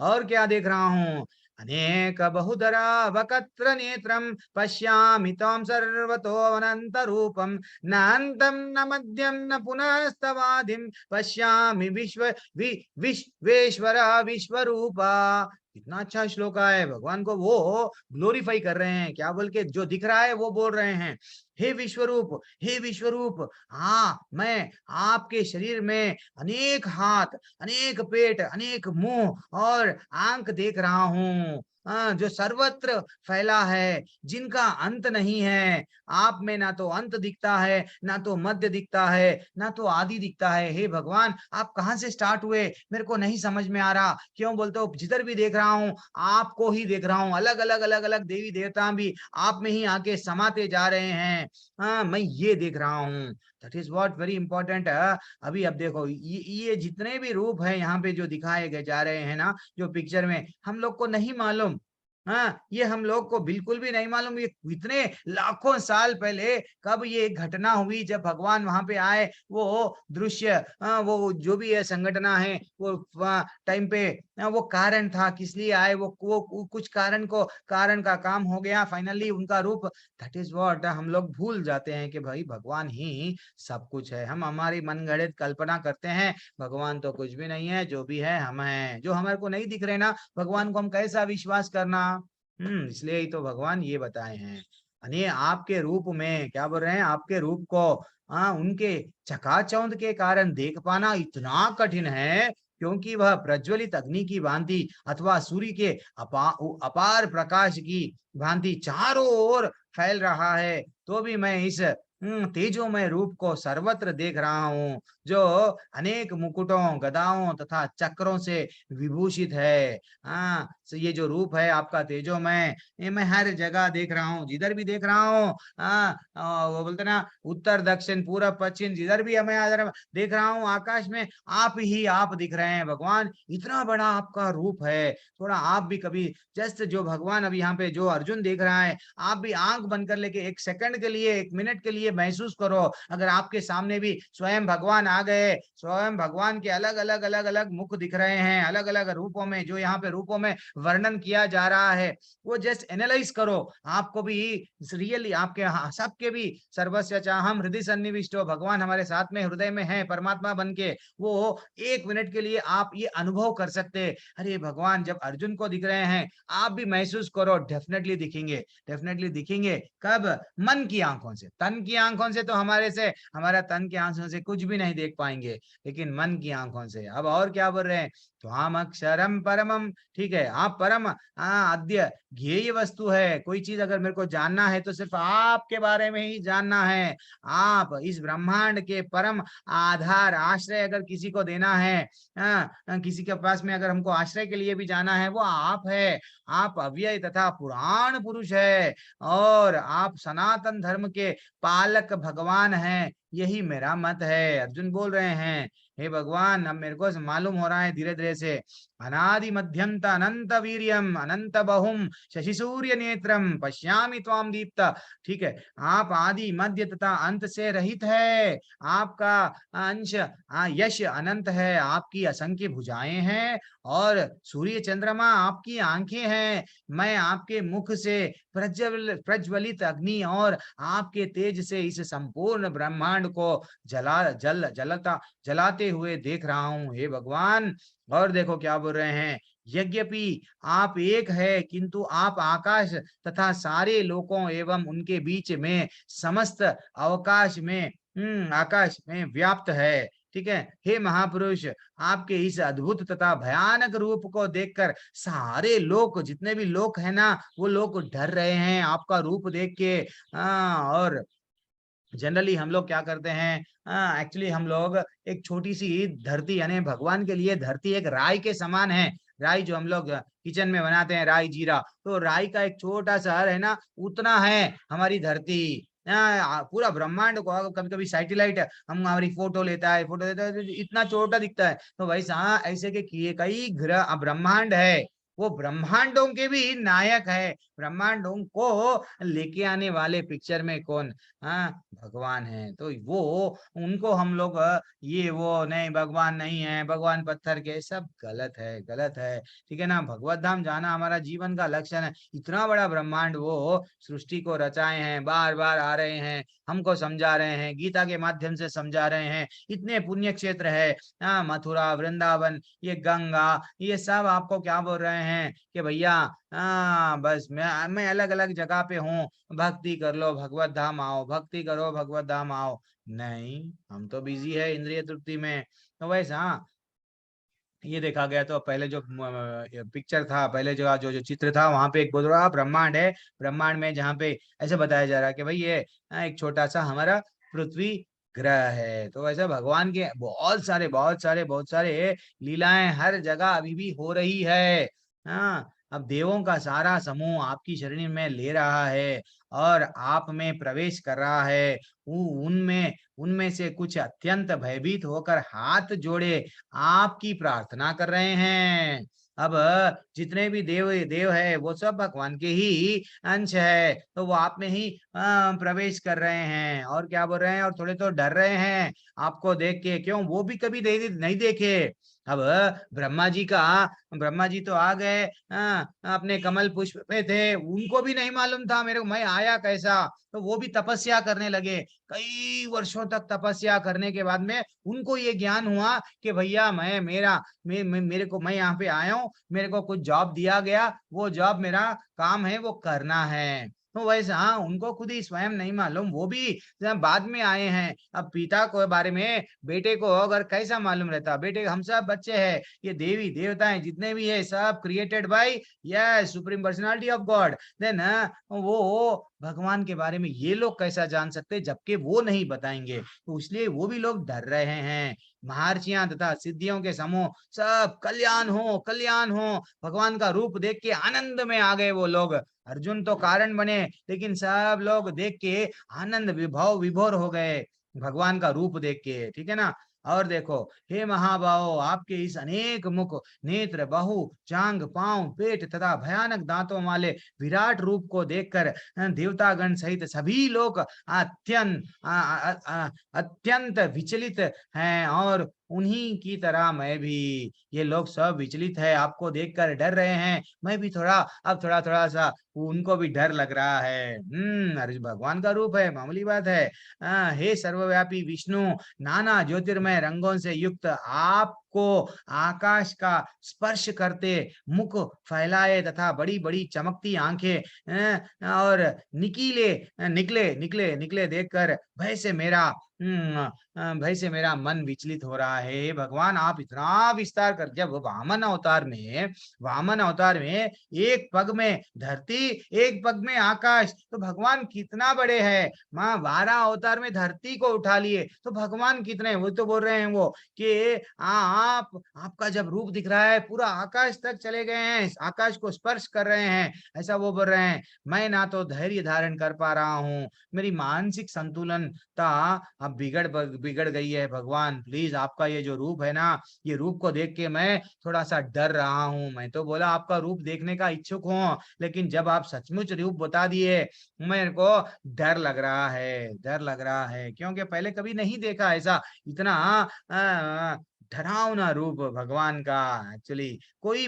और क्या देख रहा हूँ, अनेक बहुधरा वक्त्र नेत्रम पश्यामि त्वं सर्वतो अनंत रूपम न अंतम न मध्यम न पुनस्तवादिम पश्यामि विश्वेश्वर विश्वरूपा। कितना अच्छा श्लोक है, भगवान को वो ग्लोरीफाई कर रहे हैं। क्या बोल के, जो दिख रहा है वो बोल रहे हैं, हे विश्वरूप, हे विश्वरूप, हाँ मैं आपके शरीर में अनेक हाथ, अनेक पेट, अनेक मुंह और आंख देख रहा हूँ, जो सर्वत्र फैला है, जिनका अंत नहीं है। आप में ना तो अंत दिखता है, ना तो मध्य दिखता है, ना तो आदि दिखता है। हे भगवान, आप कहाँ से स्टार्ट हुए मेरे को नहीं समझ में आ रहा। क्यों बोलते हो, जिधर भी देख रहा हूँ आपको ही देख रहा हूँ। अलग अलग देवी देवता भी आप में ही आके समाते जा रहे हैं। हैं, हाँ मैं ये देख रहा हूँ। That is what very important. अभी अब देखो ये जितने भी रूप हैं यहाँ पे जो दिखाए गए जा रहे हैं ना, जो पिक्चर में, हम लोग को नहीं मालूम। हाँ, ये हम लोग को बिल्कुल भी नहीं मालूम ये इतने लाखों साल पहले कब ये घटना हुई, जब भगवान वहां पे आए, वो दृश्य, वो जो भी है संघटना है, वो टाइम पे वो कारण था, किस लिए आए, वो कुछ कारण का काम हो गया, फाइनली उनका रूप। दैट इज व्हाट हम लोग भूल जाते हैं कि भाई भगवान ही सब कुछ है। हम हमारी मनगढ़ंत कल्पना करते हैं, भगवान तो कुछ भी नहीं है, जो भी है हम हैं। जो हमारे को नहीं दिख रहे ना भगवान को, हम कैसा विश्वास करना। इसलिए ही तो भगवान ये बताए हैं। यानी आपके रूप में क्या बोल रहे हैं, आपके रूप को उनके चकाचौंध के कारण देख पाना इतना कठिन है, क्योंकि वह प्रज्वलित अग्नि की भांति अथवा सूर्य के अपार प्रकाश की भांति चारों ओर फैल रहा है। तो भी मैं इस तेजोमय रूप को सर्वत्र देख रहा हूँ, जो अनेक मुकुटों, गदाओं तथा चक्रों से विभूषित है। हाँ, ये जो रूप है आपका तेजोमय, ये मैं हर जगह देख रहा हूँ, जिधर भी देख रहा हूँ। वो बोलते ना, उत्तर दक्षिण पूरब पश्चिम, जिधर भी मैं देख रहा हूँ आकाश में, आप ही आप दिख रहे हैं भगवान। इतना बड़ा आपका रूप है। थोड़ा आप भी कभी जस्ट जो भगवान अभी यहाँ पे जो अर्जुन देख रहा है, आप भी आंख बंद कर लेके एक सेकंड के लिए, एक मिनट के लिए महसूस करो, अगर आपके सामने भी स्वयं भगवान आ गए, स्वयं भगवान के अलग अलग मुख दिख रहे हैं, अलग अलग रूपों में, जो यहाँ पे रूपों में वर्णन किया जा रहा है, वो जस्ट एनालाइज करो। आपको भी रियली आपके सबके भी सर्वस्व चाहम हृदय सन्निविष्टो, भगवान हमारे साथ में हृदय में है परमात्मा बन के, वो एक मिनट के लिए आप ये अनुभव कर सकते। अरे भगवान जब अर्जुन को दिख रहे हैं, आप भी महसूस करो, डेफिनेटली दिखेंगे, डेफिनेटली दिखेंगे। कब? मन की आंखों से। तन की आंखों से तो हमारा तन की आंखों से कुछ भी नहीं देख पाएंगे, लेकिन मन की आंखों से। अब और क्या बोल रहे हैं, तो हम अक्षरम परमम, ठीक है, आप परम अद्य ज्ञेय वस्तु है। कोई चीज अगर मेरे को जानना है तो सिर्फ आपके बारे में ही जानना है। आप इस ब्रह्मांड के परम आधार, आश्रय अगर किसी को देना है, किसी के पास में अगर हमको आश्रय के लिए भी जाना है, वो आप है। आप अव्यय तथा पुराण पुरुष है, और आप सनातन धर्म के पालक भगवान हैं। यही मेरा मत है। अर्जुन बोल रहे हैं, हे भगवान, अब मेरे को मालूम हो रहा है धीरे धीरे से, अनादि मध्यंत अनंत वीर्यम अनंत बहुम शशि सूर्य नेत्रम पश्यामि त्वाम दीप्त। ठीक है, आप आदि मध्य तथा अंत से रहित है। आपका अंश यश अनंत है, आपकी असंख्य भुजाएं हैं, और सूर्य चंद्रमा आपकी आंखें हैं। मैं आपके मुख से प्रज्वलित अग्नि और आपके तेज से इस संपूर्ण ब्रह्मांड को जलाते हुए देख रहा हूं, हे भगवान। और देखो क्या बोल रहे हैं, यद्यपि आप एक है, किंतु आप आकाश तथा सारे लोकों एवं उनके बीच में समस्त आकाश में व्याप्त है। ठीक है, हे महापुरुष, आपके इस अद्भुत तथा भयानक रूप को देखकर सारे लोग, जितने भी लोग हैं ना, वो लोग डर रहे हैं आपका रूप देख के। और जनरली हम लोग क्या करते हैं, एक्चुअली हम लोग एक छोटी सी धरती, यानी भगवान के लिए धरती एक राई के समान है। राई जो हम लोग किचन में बनाते हैं, राई जीरा, तो राई का एक छोटा सा है ना, उतना है हमारी धरती। पूरा ब्रह्मांड को कभी कभी सैटेलाइट हम हमारी फोटो लेता है तो इतना छोटा दिखता है। तो वैसा ऐसे के कई ग्रह ब्रह्मांड है, वो ब्रह्मांडों के भी नायक है। ब्रह्मांडों को लेके आने वाले पिक्चर में कौन? भगवान है। तो वो उनको हम लोग ये वो नहीं, भगवान नहीं है, भगवान पत्थर के, सब गलत है, गलत है। ठीक है ना, भगवत धाम जाना हमारा जीवन का लक्ष्य है। इतना बड़ा ब्रह्मांड वो सृष्टि को रचाए हैं, बार बार आ रहे हैं, हमको समझा रहे हैं, गीता के माध्यम से समझा रहे हैं। इतने पुण्य क्षेत्र है, मथुरा, वृंदावन, ये गंगा, ये सब आपको क्या बोल रहे हैं कि भैया बस मैं अलग अलग जगह पे हूँ, भक्ति कर लो, भगवत धाम आओ, भक्ति करो, भगवत धाम आओ। नहीं, हम तो बिजी है इंद्रिय तृप्ति में। तो वैसा ये देखा गया, तो पहले जो पिक्चर था, पहले जो जो चित्र था, वहां पे एक बहुत बड़ा ब्रह्मांड है। ब्रह्मांड में जहाँ पे ऐसे बताया जा रहा है कि भाई ये एक छोटा सा हमारा पृथ्वी ग्रह है। तो वैसे भगवान के बहुत सारे लीलाएं हर जगह अभी भी हो रही है। अब देवों का सारा समूह आपकी शरीर में ले रहा है और आप में प्रवेश कर रहा है। उनमें उनमें से कुछ अत्यंत भयभीत होकर हाथ जोड़े आपकी प्रार्थना कर रहे हैं। अब जितने भी देव देव है वो सब भगवान के ही अंश है, तो वो आप में ही प्रवेश कर रहे हैं। और क्या बोल रहे हैं, और थोड़े तो डर रहे हैं आपको देख के, क्यों, वो भी कभी नहीं देखे। अब ब्रह्मा जी तो आ गए, अपने कमल पुष्प पे थे, उनको भी नहीं मालूम था मेरे को मैं आया कैसा, तो वो भी तपस्या करने लगे। कई वर्षों तक तपस्या करने के बाद में उनको ये ज्ञान हुआ कि भैया मेरे को, मैं यहाँ पे आया हूँ, मेरे को कुछ जॉब दिया गया, वो जॉब मेरा काम है, वो करना है। तो वैसा उनको खुद ही स्वयं नहीं मालूम, वो भी बाद में आए हैं। अब पिता को बारे में बेटे को अगर कैसा मालूम रहता, बेटे हम सब बच्चे हैं, ये देवी देवताएं जितने भी है सब created by yes supreme personality of God, then वो भगवान के बारे में ये लोग कैसा जान सकते जबकि वो नहीं बताएंगे, तो इसलिए वो भी लोग डर रहे हैं। महर्षियां तथा सिद्धियों के समूह सब कल्याण हो भगवान का रूप देख के आनंद में आ गए वो लोग। अर्जुन तो कारण बने, लेकिन सब लोग देख के आनंद विभोर हो गए भगवान का रूप देख के, ठीक है ना। और देखो, हे महाबाहो, आपके इस अनेक मुख, नेत्र, बाहु, जांग, पांव, पेट तथा भयानक दांतों वाले विराट रूप को देखकर देवतागण सहित सभी लोग अत्यंत विचलित हैं, और उन्हीं की तरह मैं भी, ये लोग सब विचलित है, आपको देखकर डर रहे हैं। मैं भी थोड़ा सा उनको भी डर लग रहा है। अरे भगवान का रूप है, मामूली बात है। हे सर्वव्यापी विष्णु, नाना ज्योतिर्मय रंगों से युक्त आपको आकाश का स्पर्श करते मुख फैलाए तथा बड़ी बड़ी चमकती आंखें और निकले देखकर भय से मेरा मन विचलित हो रहा है। भगवान आप इतना विस्तार कर, जब वामन अवतार में एक पग में धरती, एक पग में आकाश, तो भगवान कितना बड़े हैं। माँ 12 अवतार में धरती को उठा लिए, तो भगवान कितने, वो तो बोल रहे हैं वो कि आपका जब रूप दिख रहा है पूरा आकाश तक चले गए हैं, आकाश को स्पर्श कर रहे हैं, ऐसा वो बोल रहे हैं। मैं ना तो धैर्य धारण कर पा रहा हूँ, मेरी मानसिक संतुलनता अब बिगड़ गई है। भगवान प्लीज आपका ये जो रूप है ना, ये रूप को देख के मैं थोड़ा सा डर रहा हूँ। मैं तो बोला आपका रूप देखने का इच्छुक हूँ, लेकिन जब आप सचमुच रूप बता दिए मेरे को डर लग रहा है, क्योंकि पहले कभी नहीं देखा ऐसा इतना डरावना रूप भगवान का। एक्चुअली कोई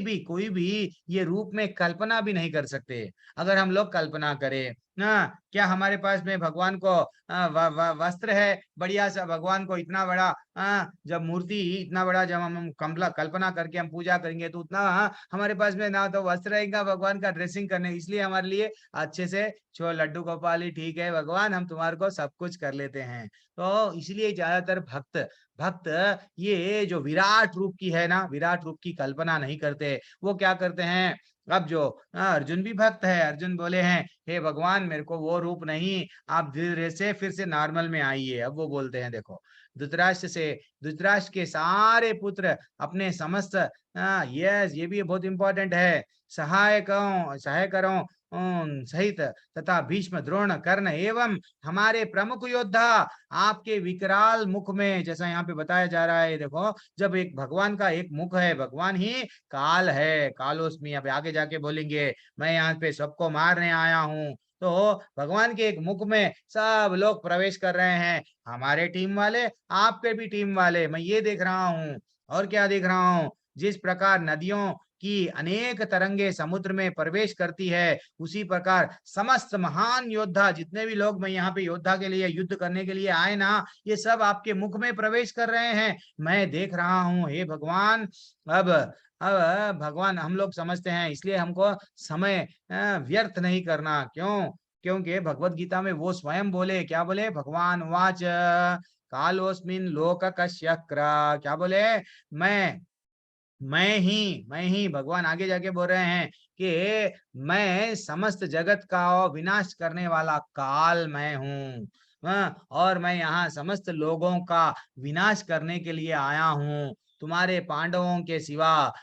भी ये रूप में कल्पना भी नहीं कर सकते। अगर हम लोग कल्पना करें ना, क्या हमारे पास में भगवान को वस्त्र है बढ़िया सा, भगवान को इतना बड़ा जब मूर्ति इतना बड़ा जब हम कल्पना करके हम पूजा करेंगे तो उतना हमारे पास में ना तो वस्त्र रहेगा भगवान का ड्रेसिंग करने, इसलिए हमारे लिए अच्छे से छो लड्डू गोपाल ही ठीक है भगवान, हम तुम्हारे को सब कुछ कर लेते हैं। तो इसलिए ज्यादातर भक्त ये जो विराट रूप की है ना, विराट रूप की कल्पना नहीं करते। वो क्या करते हैं, अब जो अर्जुन भी भक्त है, अर्जुन बोले हैं हे भगवान मेरे को वो रूप नहीं, आप धीरे से फिर से नॉर्मल में आइए। अब वो बोलते हैं, देखो धृतराष्ट्र के सारे पुत्र अपने समस्त, यस ये भी बहुत इंपॉर्टेंट है, सहायकों सहित तथा भीष्म, द्रोण, कर्ण एवं हमारे प्रमुख योद्धा आपके विकराल मुख में, जैसा यहाँ पे बताया जा रहा है, देखो जब एक भगवान का एक मुख है, भगवान ही काल है, कालोस्मी, अब आगे जाके बोलेंगे मैं यहाँ पे सबको मारने आया हूँ। तो भगवान के एक मुख में सब लोग प्रवेश कर रहे हैं, हमारे टीम वाले, आपके भी टीम वाले, मैं ये देख रहा हूँ। और क्या देख रहा हूँ, जिस प्रकार नदियों की अनेक तरंगे समुद्र में प्रवेश करती है, उसी प्रकार समस्त महान योद्धा, जितने भी लोग मैं यहाँ पे योद्धा के लिए, युद्ध करने के लिए आए ना, ये सब आपके मुख में प्रवेश कर रहे हैं, मैं देख रहा हूँ हे भगवान। अब भगवान हम लोग समझते हैं, इसलिए हमको समय व्यर्थ नहीं करना। क्यों? क्योंकि भगवत गीता में वो स्वयं बोले, क्या बोले, भगवान वाच कालोस्मिन लोक कश्यक्र, क्या बोले, मैं ही भगवान आगे जाके बोल रहे हैं कि मैं समस्त जगत का विनाश करने वाला काल मैं हूँ, और मैं यहाँ समस्त लोगों का विनाश करने के लिए आया हूँ। तुम्हारे पांडवों के सिवा,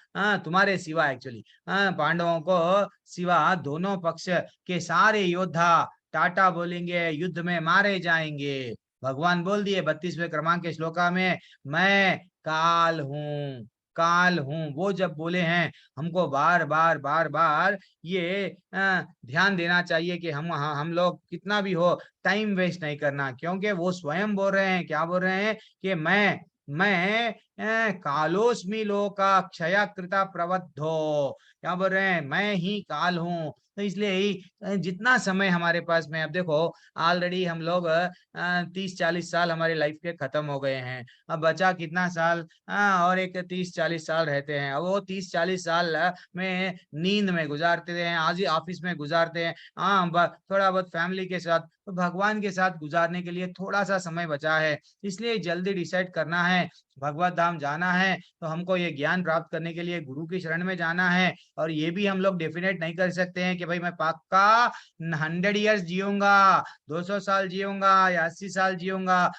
तुम्हारे सिवा एक्चुअली, पांडवों को सिवा दोनों पक्ष के सारे योद्धा टाटा बोलेंगे, युद्ध में मारे जाएंगे। भगवान बोल दिए 32वें क्रमांक के श्लोका में, मैं काल हूँ, काल हूँ। वो जब बोले हैं, हमको बार बार बार बार ये ध्यान देना चाहिए कि हम लोग कितना भी हो टाइम वेस्ट नहीं करना, क्योंकि वो स्वयं बोल रहे हैं, क्या बोल रहे हैं कि मैं कालोस्मि लोका क्षया कृता प्रवद्धो, क्या बोल रहे हैं, मैं ही काल हूँ। तो इसलिए ही जितना समय हमारे पास में, अब देखो ऑलरेडी हम लोग 30-40 साल हमारे लाइफ के खत्म हो गए हैं, अब बचा कितना साल, और एक 30-40 साल रहते हैं। अब वो 30-40 साल में नींद में गुजारते हैं, आज ही ऑफिस में गुजारते हैं, थोड़ा बहुत फैमिली के साथ, तो भगवान के साथ गुजारने के लिए थोड़ा सा समय बचा है। इसलिए जल्दी डिसाइड करना है, भगवत धाम जाना है तो हमको ये ज्ञान प्राप्त करने के लिए गुरु की शरण में जाना है। और ये भी हम लोग डेफिनेट नहीं कर सकते हैं कि भाई मैं पक्का 100 ईयर्स जीऊंगा, 200 साल जीऊंगा या 80 साल जीऊंगा।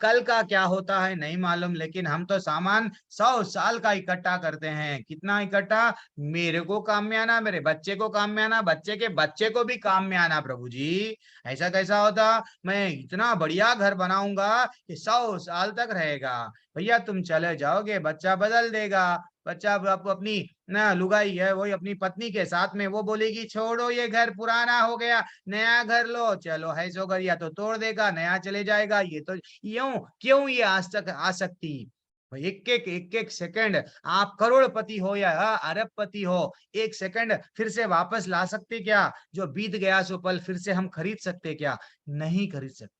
कल का क्या होता है नहीं मालूम, लेकिन हम तो सामान 100 साल का इकट्ठा करते हैं। कितना इकट्ठा, मेरे को काम में आना, मेरे बच्चे को काम में आना, बच्चे के बच्चे को भी काम में आना। प्रभु जी ऐसा कैसा होता, मैं इतना बढ़िया घर बनाऊंगा कि 100 साल तक रहेगा। भैया तुम चले जाओगे, बच्चा बदल देगा, बच्चा आपको अपनी ना लुगाई है वही अपनी पत्नी के साथ में वो बोलेगी छोड़ो ये घर पुराना हो गया, नया घर लो, चलो है सो घर, या तो तोड़ देगा, नया चले जाएगा। ये तो यूं क्यों ये आज तक आसक्ति, एक एक सेकंड, आप करोड़पति हो या अरबपति हो, एक सेकंड फिर से वापस ला सकते क्या? जो बीत गया सो पल फिर से हम खरीद सकते क्या? नहीं खरीद सकते,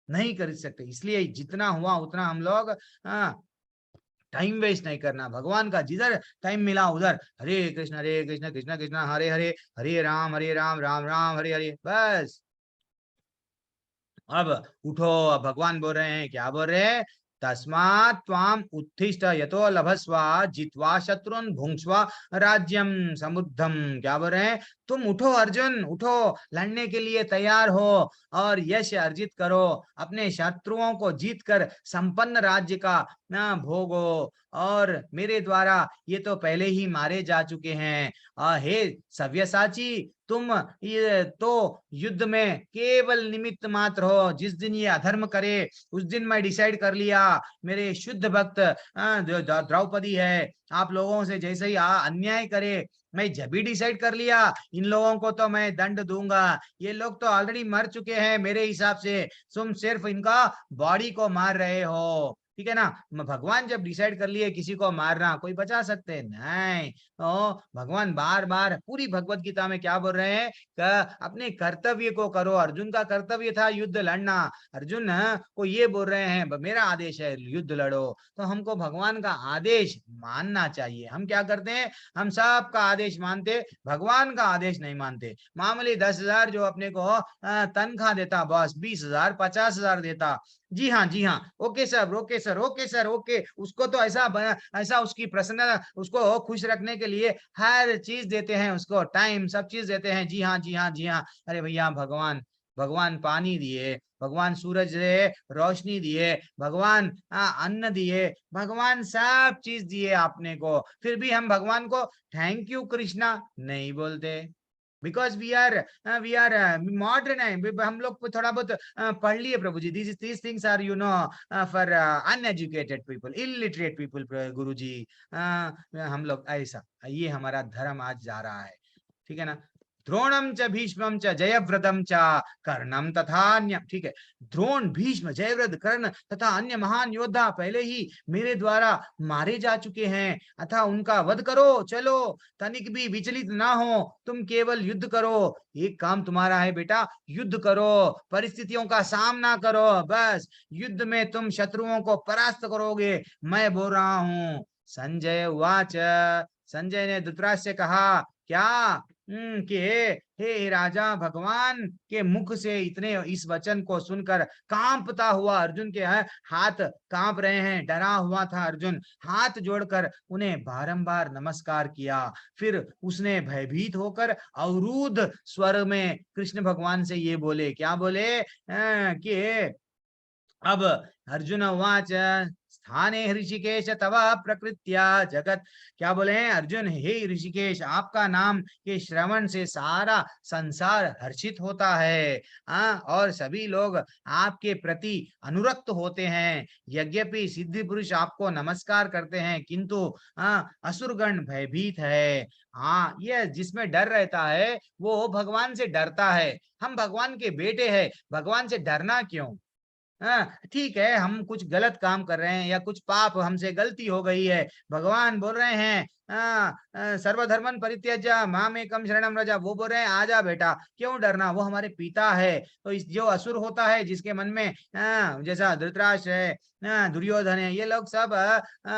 नहीं खरीद सकते। इसलिए जितना हुआ उतना हम लोग टाइम वेस्ट नहीं करना। भगवान का जिधर टाइम मिला उधर हरे कृष्ण कृष्ण कृष्ण हरे हरे, हरे राम राम राम हरे हरे, बस। अब उठो, अब भगवान बोल रहे हैं, क्या बोल रहे हैं, तस्मात् त्वाम उत्थिष्ठ यतो लभस्व जित्वा शत्रुन भुंक्स्व राज्यम समुद्धम। क्या बोल रहे हैं, तुम उठो अर्जुन, उठो, लड़ने के लिए तैयार हो और यश अर्जित करो, अपने शत्रुओं को जीतकर संपन्न राज्य का भोगो। और मेरे द्वारा ये तो पहले ही मारे जा चुके हैं। हे सव्यसाची, तुम ये तो युद्ध में केवल निमित्त मात्र हो। जिस दिन ये अधर्म करे उस दिन मैं डिसाइड कर लिया, मेरे शुद्ध भक्त द्रौपदी है, आप लोगों से जैसे ही अन्याय करे मैं जब भी डिसाइड कर लिया इन लोगों को तो मैं दंड दूंगा। ये लोग तो ऑलरेडी मर चुके हैं मेरे हिसाब से, तुम सिर्फ इनका बॉडी को मार रहे हो, ठीक है ना। भगवान जब डिसाइड कर लिए किसी को मारना, कोई बचा सकते नहीं। तो भगवान बार बार पूरी भगवत गीता में क्या बोल रहे हैं, अपने कर्तव्य को करो। अर्जुन का कर्तव्य था युद्ध लड़ना, अर्जुन को ये बोल रहे हैं मेरा आदेश है युद्ध लड़ो। तो हमको भगवान का आदेश मानना चाहिए। हम क्या करते हैं, हम सबका आदेश मानते, भगवान का आदेश नहीं मानते। मामूली 10,000 जो अपने को तनख्वाह देता बॉस, 20,000 50,000 देता, जी हाँ okay sir okay sir okay sir okay, उसको तो ऐसा उसकी प्रसन्न, उसको खुश रखने के लिए हर चीज देते हैं, उसको टाइम सब चीज देते हैं, जी हाँ। अरे भैया भगवान पानी दिए, भगवान सूरज दिए, रोशनी दिए, भगवान अन्न दिए, भगवान सब चीज दिए आपने को, फिर भी हम भगवान को थैंक यू कृष्णा नहीं बोलते। बिकॉज वी आर मॉडर्न है, हम लोग थोड़ा बहुत पढ़ लिए प्रभु जी। these things are for uneducated people, illiterate people गुरु जी। हम लोग ऐसा, ये हमारा धर्म आज जा रहा है, ठीक है ना। द्रोणम च भीष्मम च जयव्रतम च कर्णम तथा अन्य, ठीक है, द्रोण भीष्म जयव्रत कर्ण तथा अन्य महान योद्धा पहले ही मेरे द्वारा मारे जा चुके हैं, अतः उनका वध करो। चलो तनिक भी विचलित ना हो, तुम केवल युद्ध करो, एक काम तुम्हारा है बेटा, युद्ध करो, परिस्थितियों का सामना करो, बस युद्ध में तुम शत्रुओं को परास्त करोगे, मैं बोल रहा हूं। संजय वाच, संजय ने धृतराष्ट्र से कहा क्या कि हे राजा, भगवान के मुख से इतने इस वचन को सुनकर कांपता हुआ अर्जुन के हाथ कांप रहे हैं, डरा हुआ था अर्जुन, हाथ जोड़कर उन्हें बारंबार नमस्कार किया। फिर उसने भयभीत होकर अवरुद्ध स्वर में कृष्ण भगवान से ये बोले, क्या बोले कि अब अर्जुन वाच स्थाने ऋषिकेश तव प्रकृत्या जगत। क्या बोले हैं अर्जुन, हे ऋषिकेश, आपका नाम के श्रवण से सारा संसार हर्षित होता है। और सभी लोग आपके प्रति अनुरक्त होते हैं। यद्यपि सिद्धि पुरुष आपको नमस्कार करते हैं, किंतु असुरगण भयभीत है। हाँ, ये जिसमें डर रहता है वो भगवान से डरता है। हम भगवान के बेटे हैं, भगवान से डरना क्यों? ठीक है, हम कुछ गलत काम कर रहे हैं या कुछ पाप हमसे गलती हो गई है, भगवान बोल रहे हैं सर्वधर्मन परित्यज्य मामेकम शरणम व्रज, वो बोल रहे हैं आजा बेटा, क्यों डरना, वो हमारे पिता है। तो इस जो असुर होता है जिसके मन में जैसा धृतराष्ट्र है, दुर्योधन है, ये लोग सब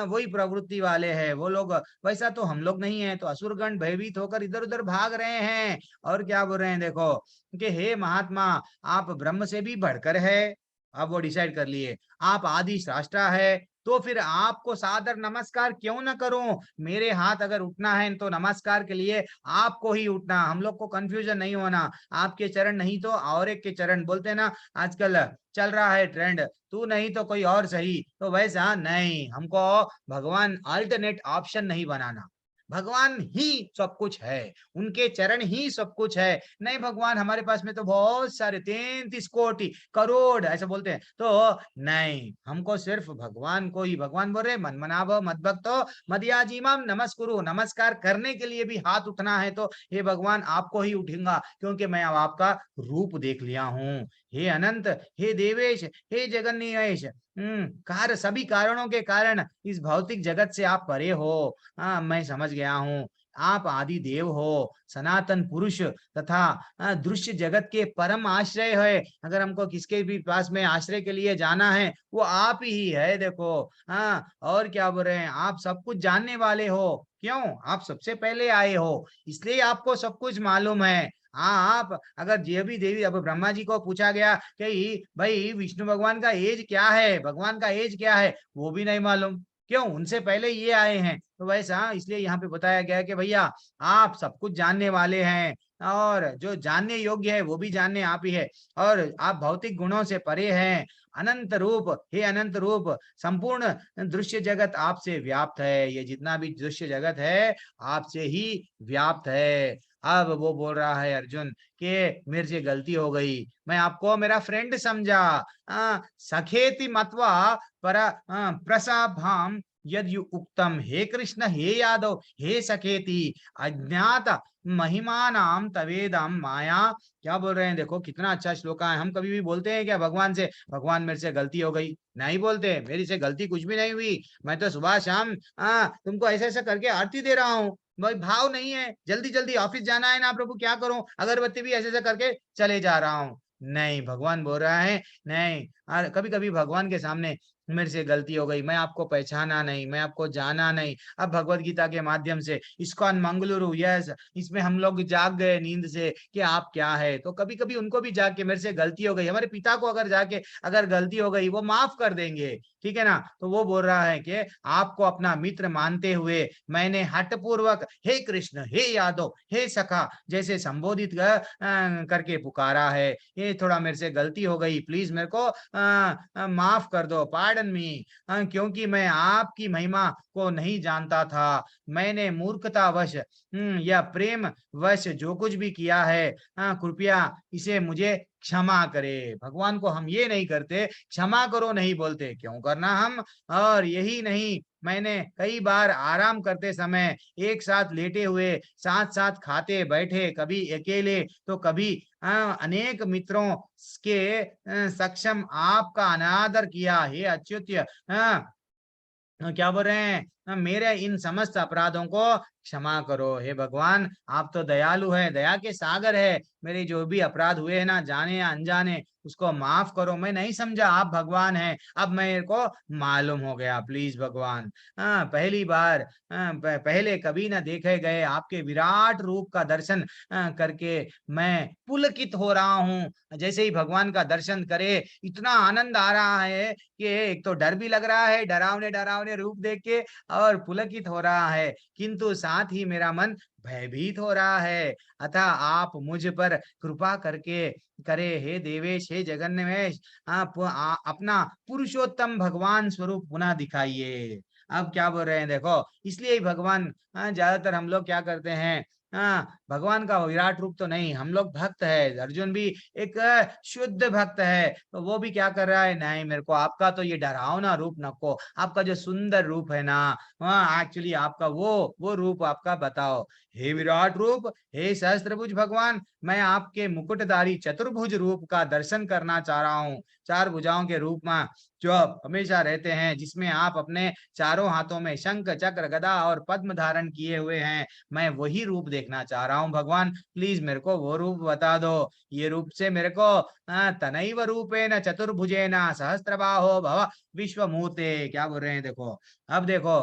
वही प्रवृत्ति वाले हैं, वो लोग, वैसा तो हम लोग नहीं है। तो असुरगण भयभीत होकर इधर उधर भाग रहे हैं और क्या बोल रहे हैं देखो कि हे महात्मा, आप ब्रह्म से भी बढ़कर है। अब वो डिसाइड कर लिए आप आदि श्रेष्ठा है, तो फिर आपको सादर नमस्कार क्यों ना करूं? मेरे हाथ अगर उठना है तो नमस्कार के लिए आपको ही उठना, हम लोग को कंफ्यूजन नहीं होना। आपके चरण नहीं तो और एक के चरण, बोलते ना आजकल चल रहा है ट्रेंड, तू नहीं तो कोई और सही, तो वैसा नहीं, हमको भगवान अल्टरनेट ऑप्शन नहीं बनाना। भगवान ही सब कुछ है, उनके चरण ही सब कुछ है। नहीं भगवान हमारे पास में तो बहुत सारे 33 कोटि करोड़ ऐसा बोलते हैं, तो नहीं, हमको सिर्फ भगवान को ही। भगवान बोल रहे मन मनाभ मद्भक्तो मदयाजीमाम नमस्कुरु, नमस्कार करने के लिए भी हाथ उठना है तो हे भगवान आपको ही उठूंगा, क्योंकि मैं अब आपका रूप देख लिया हूं। हे अनंत, हे देवेश, हे जगन्निवेश, सभी कारणों के कारण इस भौतिक जगत से आप परे हो। मैं समझ गया हूँ, आप आदि देव हो, सनातन पुरुष तथा दृश्य जगत के परम आश्रय है। अगर हमको किसके भी पास में आश्रय के लिए जाना है वो आप ही है। देखो और क्या बोल रहे हैं, आप सब कुछ जानने वाले हो, क्यों? आप सबसे पहले आए हो, इसलिए आपको सब कुछ मालूम है। आप अगर ये भी देवी, अब ब्रह्मा जी को पूछा गया कि भाई विष्णु भगवान का एज क्या है, भगवान का एज क्या है, वो भी नहीं मालूम, क्यों? उनसे पहले ये आए हैं। तो वैसा इसलिए यहाँ पे बताया गया कि भैया आप सब कुछ जानने वाले हैं, और जो जानने योग्य है वो भी जानने आप ही है, और आप भौतिक गुणों से परे हैं। अनंत रूप, हे अनंत रूप, संपूर्ण दृश्य जगत आपसे व्याप्त है। ये जितना भी दृश्य जगत है आपसे ही व्याप्त है। अब वो बोल रहा है अर्जुन कि मेरे से गलती हो गई, मैं आपको मेरा फ्रेंड समझा, सखेति मत्वा पर प्रसाभाम यदि उक्तम, हे कृष्ण, हे यादव, हे सखेति, अज्ञात महिमानाम तवेदम माया। क्या बोल रहे हैं देखो, कितना अच्छा श्लोक है। हम कभी भी बोलते हैं क्या भगवान से, भगवान मेरे से गलती हो गई? नहीं बोलते, मेरी से गलती कुछ भी नहीं हुई, मैं तो सुबह शाम तुमको ऐसे ऐसा करके आरती दे रहा हूँ। भाई भाव नहीं है, जल्दी जल्दी ऑफिस जाना है ना प्रभु, क्या करूं, अगरबत्ती भी ऐसे ऐसे करके चले जा रहा हूँ। नहीं, भगवान बोल रहा है नहीं, कभी कभी भगवान के सामने मेरे से गलती हो गई, मैं आपको पहचाना नहीं, मैं आपको जाना नहीं। अब भगवत गीता के माध्यम से इस्कॉन मंगलुरु, यस, इसमें हम लोग जाग गए नींद से कि आप क्या है। तो कभी कभी उनको भी जाके मेरे से गलती हो गई, हमारे पिता को अगर जाके अगर गलती हो गई वो माफ कर देंगे, ठीक है ना। तो वो बोल रहा है कि आपको अपना मित्र मानते हुए मैंने हठपूर्वक हे कृष्ण, हे यादव, हे सखा जैसे संबोधित करके पुकारा है। ये थोड़ा मेरे से गलती हो गई, प्लीज मेरे को माफ कर दो, पार्डन मी, क्योंकि मैं आपकी महिमा को नहीं जानता था। मैंने मूर्खतावश या प्रेम वश जो कुछ भी किया है, कृपया इसे मुझे क्षमा करे। भगवान को हम ये नहीं करते, क्षमा करो नहीं बोलते, क्यों करना हम। और यही नहीं, मैंने कई बार आराम करते समय एक साथ लेटे हुए, साथ साथ खाते बैठे, कभी अकेले तो कभी अनेक मित्रों के सक्षम आपका अनादर किया। हे अच्युत्य, क्या बोल रहे हैं, मेरे इन समस्त अपराधों को क्षमा करो। हे भगवान आप तो दयालु है, दया के सागर है, मेरे जो भी अपराध हुए हैं ना, जाने या अनजाने, उसको माफ करो। मैं नहीं समझा आप भगवान हैं, अब मेरे को मालूम हो गया, प्लीज भगवान। पहली बार पहले कभी ना देखे गए आपके विराट रूप का दर्शन करके मैं पुलकित हो रहा हूँ। जैसे ही भगवान का दर्शन करे इतना आनंद आ रहा है कि एक तो डर भी लग रहा है, डरावने डरावने रूप देख के, और पुलकित हो रहा है, किंतु साथ ही मेरा मन भयभीत हो रहा है। अतः आप मुझ पर कृपा करके करे हे देवेश, हे जगन्नाथ, आप अपना पुरुषोत्तम भगवान स्वरूप पुनः दिखाइए। अब क्या बोल रहे हैं देखो, इसलिए ही भगवान, ज्यादातर हम लोग क्या करते हैं, भगवान का विराट रूप तो नहीं, हम लोग भक्त है, अर्जुन भी एक शुद्ध भक्त है, तो वो भी क्या कर रहा है, नहीं मेरे को आपका तो ये डरावना रूप नको, आपका जो सुंदर रूप है ना, एक्चुअली आपका वो रूप आपका बताओ। हे विराट रूप, हे सहस्त्रभुज भगवान, मैं आपके मुकुटधारी चतुर्भुज रूप का दर्शन करना चाह रहा हूँ। चार भुजाओं के रूप में जो हमेशा रहते हैं, जिसमें आप अपने चारों हाथों में शंख चक्र गदा और पद्म धारण किए हुए हैं, मैं वही रूप देखना चाह रहा हूँ भगवान, प्लीज मेरे को वो रूप बता दो। ये रूप से मेरे को तनैव रूपेण चतुर्भुजेन सहस्त्रबाहो भव विश्वमूर्ते, क्या बोल रहे हैं देखो। अब देखो,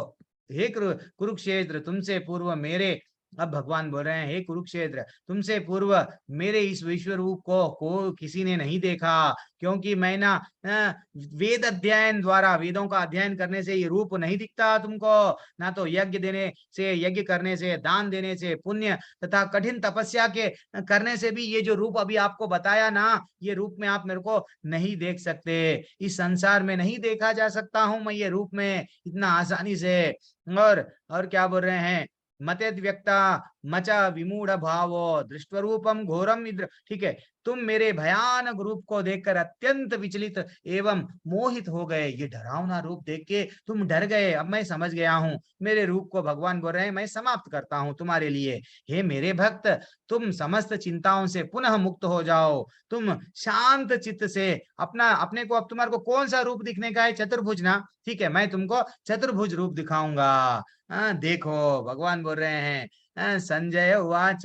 हे कुरुक्षेत्र, तुमसे पूर्व मेरे, अब भगवान बोल रहे हैं, हे कुरुक्षेत्र, तुमसे पूर्व मेरे इस विश्व रूप को किसी ने नहीं देखा, क्योंकि मैं ना वेद अध्ययन द्वारा, वेदों का अध्ययन करने से ये रूप नहीं दिखता तुमको, ना तो यज्ञ देने से, यज्ञ करने से, दान देने से, पुण्य तथा कठिन तपस्या के करने से भी ये जो रूप अभी आपको बताया ना, ये रूप में आप मेरे को नहीं देख सकते, इस संसार में नहीं देखा जा सकता हूं मैं ये रूप में इतना आसानी से। और क्या बोल रहे हैं, मते व्यक्ता मचा विमूढ़ भावो दृष्टरूपम घोरम इद्र, ठीक है, तुम मेरे भयानक रूप को देखकर अत्यंत विचलित एवं मोहित हो गए, ये डरावना रूप देख के तुम डर गए, अब मैं समझ गया हूं, मेरे रूप को भगवान बोल रहे हैं मैं समाप्त करता हूं तुम्हारे लिए। हे मेरे भक्त, तुम समस्त चिंताओं से पुनः मुक्त हो जाओ, तुम शांत चित्त से अपने को, अब तुम्हारे को कौन सा रूप दिखने का है, चतुर्भुज ना, ठीक है, मैं तुमको चतुर्भुज रूप दिखाऊंगा। देखो भगवान बोल रहे हैं, संजय उवाच,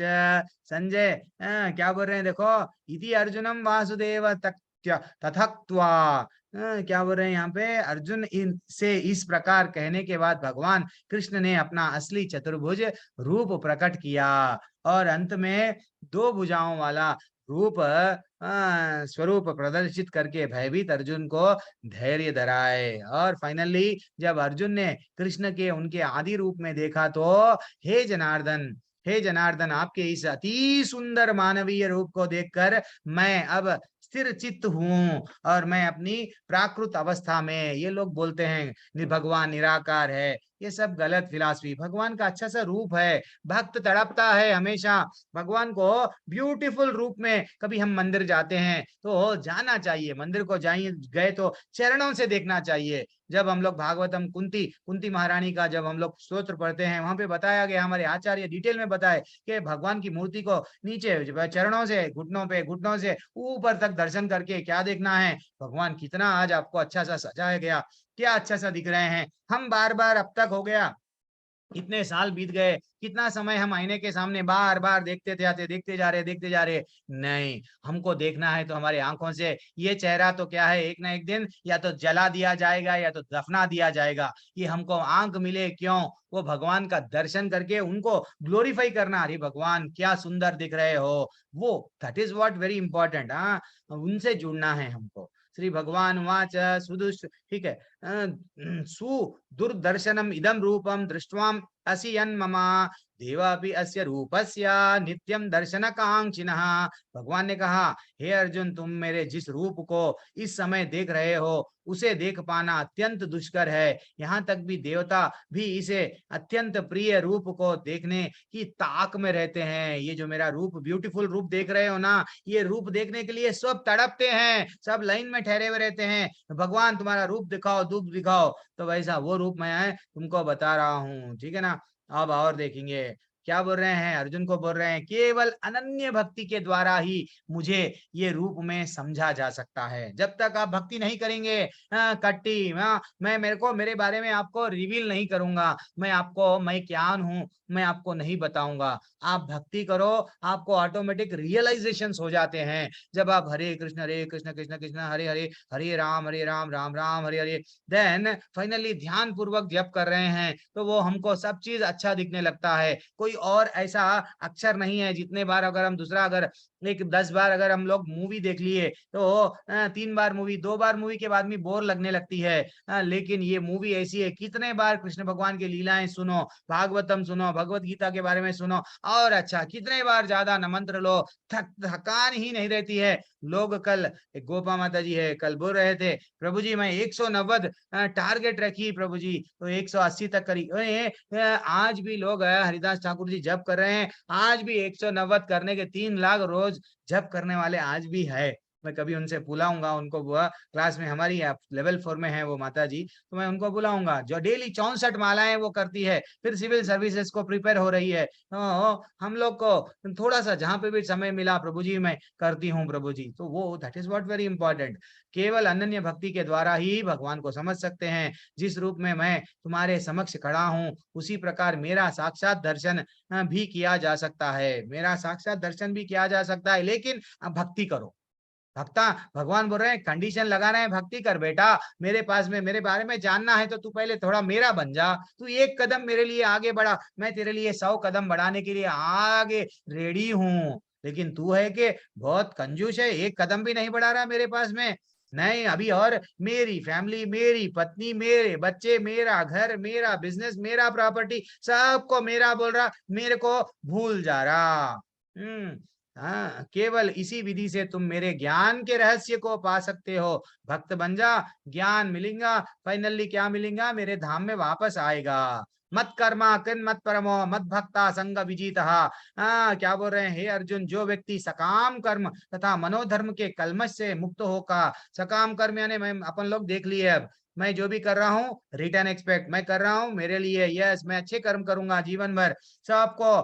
संजय क्या बोल रहे हैं देखो, इति अर्जुनम वासुदेव तथक्त्वा, क्या बोल रहे हैं यहाँ पे, अर्जुन से इस प्रकार कहने के बाद भगवान कृष्ण ने अपना असली चतुर्भुज रूप प्रकट किया, और अंत में दो भुजाओं वाला रूप स्वरूप प्रदर्शित करके भयभीत अर्जुन को धैर्य धराए। और फाइनली जब अर्जुन ने कृष्ण के उनके आदि रूप में देखा, तो हे जनार्दन, हे जनार्दन, आपके इस अति सुंदर मानवीय रूप को देखकर मैं अब स्थिर चित्त हूँ, और मैं अपनी प्राकृत अवस्था में, ये लोग बोलते हैं भगवान निराकार है, ये सब गलत फिलॉसफी, भगवान का अच्छा सा रूप है, भक्त तड़पता है हमेशा भगवान को ब्यूटीफुल रूप में। कभी हम मंदिर जाते हैं तो जाना चाहिए, मंदिर को गए तो चरणों से देखना चाहिए। जब हम लोग भागवतम कुंती महारानी का जब हम लोग स्तोत्र पढ़ते हैं, वहां पे बताया गया, हमारे आचार्य डिटेल में बताए कि भगवान की मूर्ति को नीचे चरणों से, घुटनों से ऊपर तक दर्शन करके क्या देखना है, भगवान कितना आज आपको अच्छा सा सजाया गया, क्या अच्छा सा दिख रहे हैं। हम बार बार, अब तक हो गया, इतने साल बीत गए, कितना समय हम आईने के सामने बार बार देखते देखते जा रहे, नहीं, हमको देखना है तो हमारे आंखों से ये चेहरा तो क्या है, एक ना एक दिन या तो जला दिया जाएगा या तो दफना दिया जाएगा, ये हमको आंख मिले क्यों, वो भगवान का दर्शन करके उनको ग्लोरीफाई करना, अरे भगवान क्या सुंदर दिख रहे हो, वो that is what very important, उनसे जुड़ना है हमको। श्री भगवान वाच सुदुष, ठीक है, सुदुर्दर्शनम इदम रूपम दृष्ट्वाम असियन ममा देवापि अस्य रूपस्य नित्यम दर्शन कांक्षिनः। भगवान ने कहा, हे अर्जुन, तुम मेरे जिस रूप को इस समय देख रहे हो उसे देख पाना अत्यंत दुष्कर है, यहाँ तक भी देवता भी इसे अत्यंत प्रिय रूप को देखने की ताक में रहते हैं। ये जो मेरा रूप, ब्यूटीफुल रूप देख रहे हो ना, ये रूप देखने के लिए सब तड़पते हैं, सब लाइन में ठहरे हुए रहते हैं, भगवान तुम्हारा रूप दिखाओ, रूप दिखाओ, तो वैसा वो रूप मैं तुमको बता रहा हूँ, ठीक है ना। अब और देखेंगे क्या बोल रहे हैं, अर्जुन को बोल रहे हैं, केवल अनन्य भक्ति के द्वारा ही मुझे ये रूप में समझा जा सकता है। जब तक आप भक्ति नहीं करेंगे, कट्टी मैं मेरे बारे में आपको रिवील नहीं करूंगा, मैं क्या हूँ मैं आपको नहीं बताऊंगा। आप भक्ति करो, आपको ऑटोमेटिक रियलाइजेशन हो जाते हैं। जब आप हरे कृष्ण कृष्ण कृष्ण हरे हरे, हरे राम राम राम हरे हरे, देन फाइनली ध्यान पूर्वक जप कर रहे हैं तो वो हमको सब चीज अच्छा दिखने लगता है। कोई और ऐसा अक्षर नहीं है जितने बार अगर हम दूसरा अगर एक 10 बार अगर हम लोग मूवी देख लिए तो 3 बार मूवी 2 बार मूवी के बाद में बोर लगने लगती है। लेकिन ये मूवी ऐसी है, कितने बार कृष्ण भगवान की लीलाएं सुनो, भागवतम सुनो, भगवत गीता के बारे में सुनो, और अच्छा कितने बार ज्यादा न मंत्र लो, थकान ही नहीं रहती है। लोग कल एक गोपा माता जी है, कल बोल रहे थे प्रभु जी मैं 190 टारगेट रखी प्रभु जी, तो 180 तक करी। आज भी लोग हरिदास ठाकुर जी जप कर रहे हैं, आज भी 190 करने के 3 लाख रोज जप करने वाले आज भी है। मैं कभी उनसे बुलाऊंगा, उनको क्लास में हमारी लेवल 4 में है वो माता जी, तो मैं उनको बुलाऊंगा जो डेली 64 मालाएं वो करती है, फिर सिविल सर्विसेज को प्रिपेयर हो रही है। तो हम लोग को थोड़ा सा जहां पे भी समय मिला प्रभु जी मैं करती हूँ प्रभु जी, तो वो that is what very important. केवल अनन्य भक्ति के द्वारा ही भगवान को समझ सकते हैं। जिस रूप में मैं तुम्हारे समक्ष खड़ा हूँ उसी प्रकार मेरा साक्षात दर्शन भी किया जा सकता है, मेरा साक्षात दर्शन भी किया जा सकता है। लेकिन अब भक्ति करो, भक्ता भगवान बोल रहे हैं कंडीशन लगा रहे हैं, भक्ति कर बेटा, मेरे पास में मेरे बारे में जानना है तो तू पहले थोड़ा मेरा बन जा, तू एक कदम मेरे लिए आगे बढ़ा, मैं तेरे लिए 100 कदम बढ़ाने के लिए आगे रेडी हूँ। लेकिन तू है कि बहुत कंजूस है, एक कदम भी नहीं बढ़ा रहा मेरे पास में। नहीं, अभी और मेरी फैमिली, मेरी पत्नी, मेरे बच्चे, मेरा घर, मेरा बिजनेस, मेरा प्रॉपर्टी, सबको मेरा बोल रहा, मेरे को भूल जा रहा। हाँ, केवल इसी विधि से तुम मेरे ज्ञान के रहस्य को पा सकते हो। भक्त बन जा, ज्ञान मिलेगा, फाइनली क्या मिलेगा, मेरे धाम में वापस आएगा। मत कर्मा किन मत परमो मत भक्ता संग विजीतः। क्या बोल रहे हैं हे अर्जुन, जो व्यक्ति सकाम कर्म तथा मनोधर्म के कलमश से मुक्त होकर, सकाम कर्म यानी मैं अपन लोग देख लिए, अब मैं जो भी कर रहा हूँ रिटर्न एक्सपेक्ट मैं कर रहा हूँ मेरे लिए, यस मैं अच्छे कर्म करूंगा जीवन भर, सबको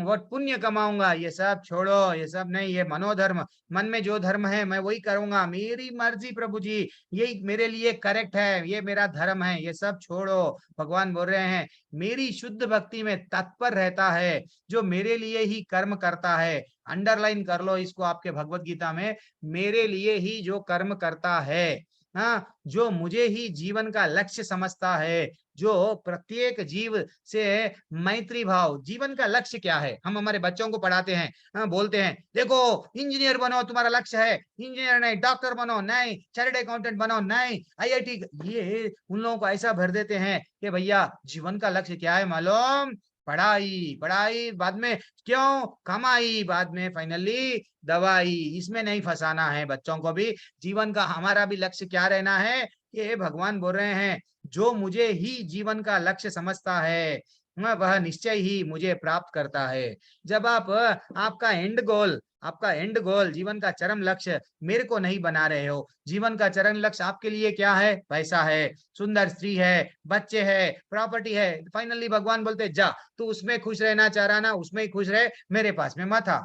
वो पुण्य कमाऊंगा, ये सब छोड़ो, ये सब नहीं, ये मनोधर्म, मन में जो धर्म है मैं वही करूंगा, मेरी मर्जी प्रभु जी, यही मेरे लिए करेक्ट है, ये मेरा धर्म है, ये सब छोड़ो। भगवान बोल रहे हैं मेरी शुद्ध भक्ति में तत्पर रहता है जो मेरे लिए ही कर्म करता है। अंडरलाइन कर लो इसको आपके भगवत गीता में, मेरे लिए ही जो कर्म करता है, हाँ, जो मुझे ही जीवन का लक्ष्य समझता है, जो प्रत्येक जीव से मैत्री भाव, जीवन का लक्ष्य क्या है, हम हमारे बच्चों को पढ़ाते हैं, हाँ, बोलते हैं देखो इंजीनियर बनो तुम्हारा लक्ष्य है, इंजीनियर नहीं, डॉक्टर बनो नहीं, चार्टर्ड अकाउंटेंट बनो नहीं, IIT, ये उन लोगों को ऐसा भर देते हैं कि भैया जीवन का लक्ष्य क्या है मालूम, पढ़ाई, पढ़ाई बाद में क्यों, कमाई बाद में, फाइनली दवाई। इसमें नहीं फंसाना है बच्चों को भी, जीवन का हमारा भी लक्ष्य क्या रहना है, ये भगवान बोल रहे हैं जो मुझे ही जीवन का लक्ष्य समझता है वह निश्चय ही मुझे प्राप्त करता है। जब आप आपका एंड गोल जीवन का चरम लक्ष्य मेरे को नहीं बना रहे हो, जीवन का चरम लक्ष्य आपके लिए क्या है, पैसा है, सुंदर स्त्री है, बच्चे है, प्रॉपर्टी है, फाइनली भगवान बोलते जा तू उसमें खुश रहना चाह रहा ना, उसमें ही खुश रहे, मेरे पास में मत आ।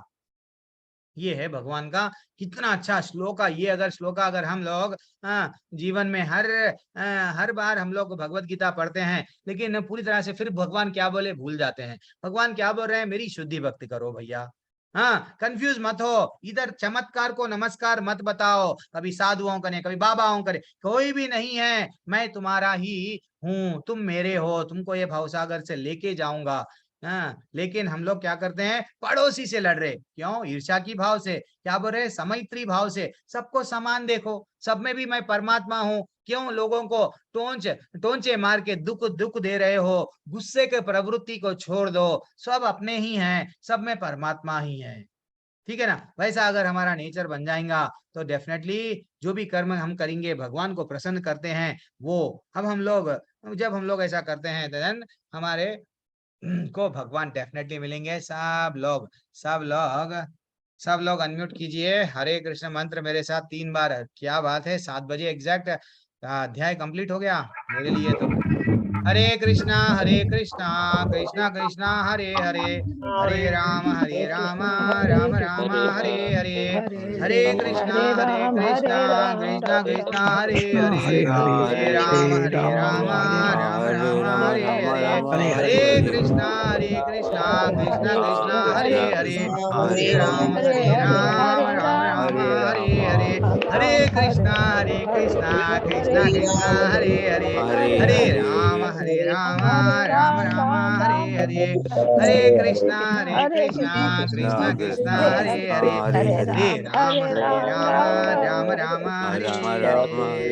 ये है भगवान का कितना अच्छा श्लोका। ये अगर श्लोका अगर हम लोग जीवन में हर बार हम लोग भगवत गीता पढ़ते हैं लेकिन पूरी तरह से फिर भगवान क्या बोले भूल जाते हैं। भगवान क्या बोल रहे हैं, मेरी शुद्धि भक्ति करो भैया, हाँ, कंफ्यूज मत हो, इधर चमत्कार को नमस्कार मत बताओ, कभी साधुओं करे कभी बाबाओं करे, कोई भी नहीं है, मैं तुम्हारा ही हूँ, तुम मेरे हो, तुमको ये भवसागर से लेके जाऊंगा। हाँ, लेकिन हम लोग क्या करते हैं, पड़ोसी से लड़ रहे, क्यों, ईर्ष्या की भाव से, क्या बोल रहे, समैत्री भाव से, सबको समान देखो, सब में भी मैं परमात्मा हूँ, क्यों लोगों को टोंचे मार के दुख दे रहे हो, गुस्से के प्रवृत्ति को छोड़ दो, सब अपने ही हैं, सब में परमात्मा ही है, ठीक है ना। वैसा अगर हमारा नेचर बन जाएगा तो डेफिनेटली जो भी कर्म हम करेंगे भगवान को प्रसन्न करते हैं वो, अब हम लोग जब हम लोग ऐसा करते हैं देन हमारे को भगवान डेफिनेटली मिलेंगे। सब लोग अनम्यूट कीजिए, हरे कृष्ण मंत्र मेरे साथ 3 बार। क्या बात है, 7 बजे एग्जैक्ट अध्याय कंप्लीट हो गया मेरे लिए तो। हरे कृष्णा कृष्णा कृष्णा हरे हरे, हरे राम राम राम हरे हरे, हरे कृष्णा कृष्णा कृष्णा हरे हरे, हरे राम राम राम हरे हरे, हरे कृष्णा कृष्णा कृष्णा हरे हरे, हरे राम राम राम हरे हरे, हरे कृष्णा कृष्णा कृष्णा हरे हरे, हरे राम राम राम राम हरे हरे, हरे कृष्णा कृष्णा कृष्णा हरे हरे, हरे राम राम राम हरे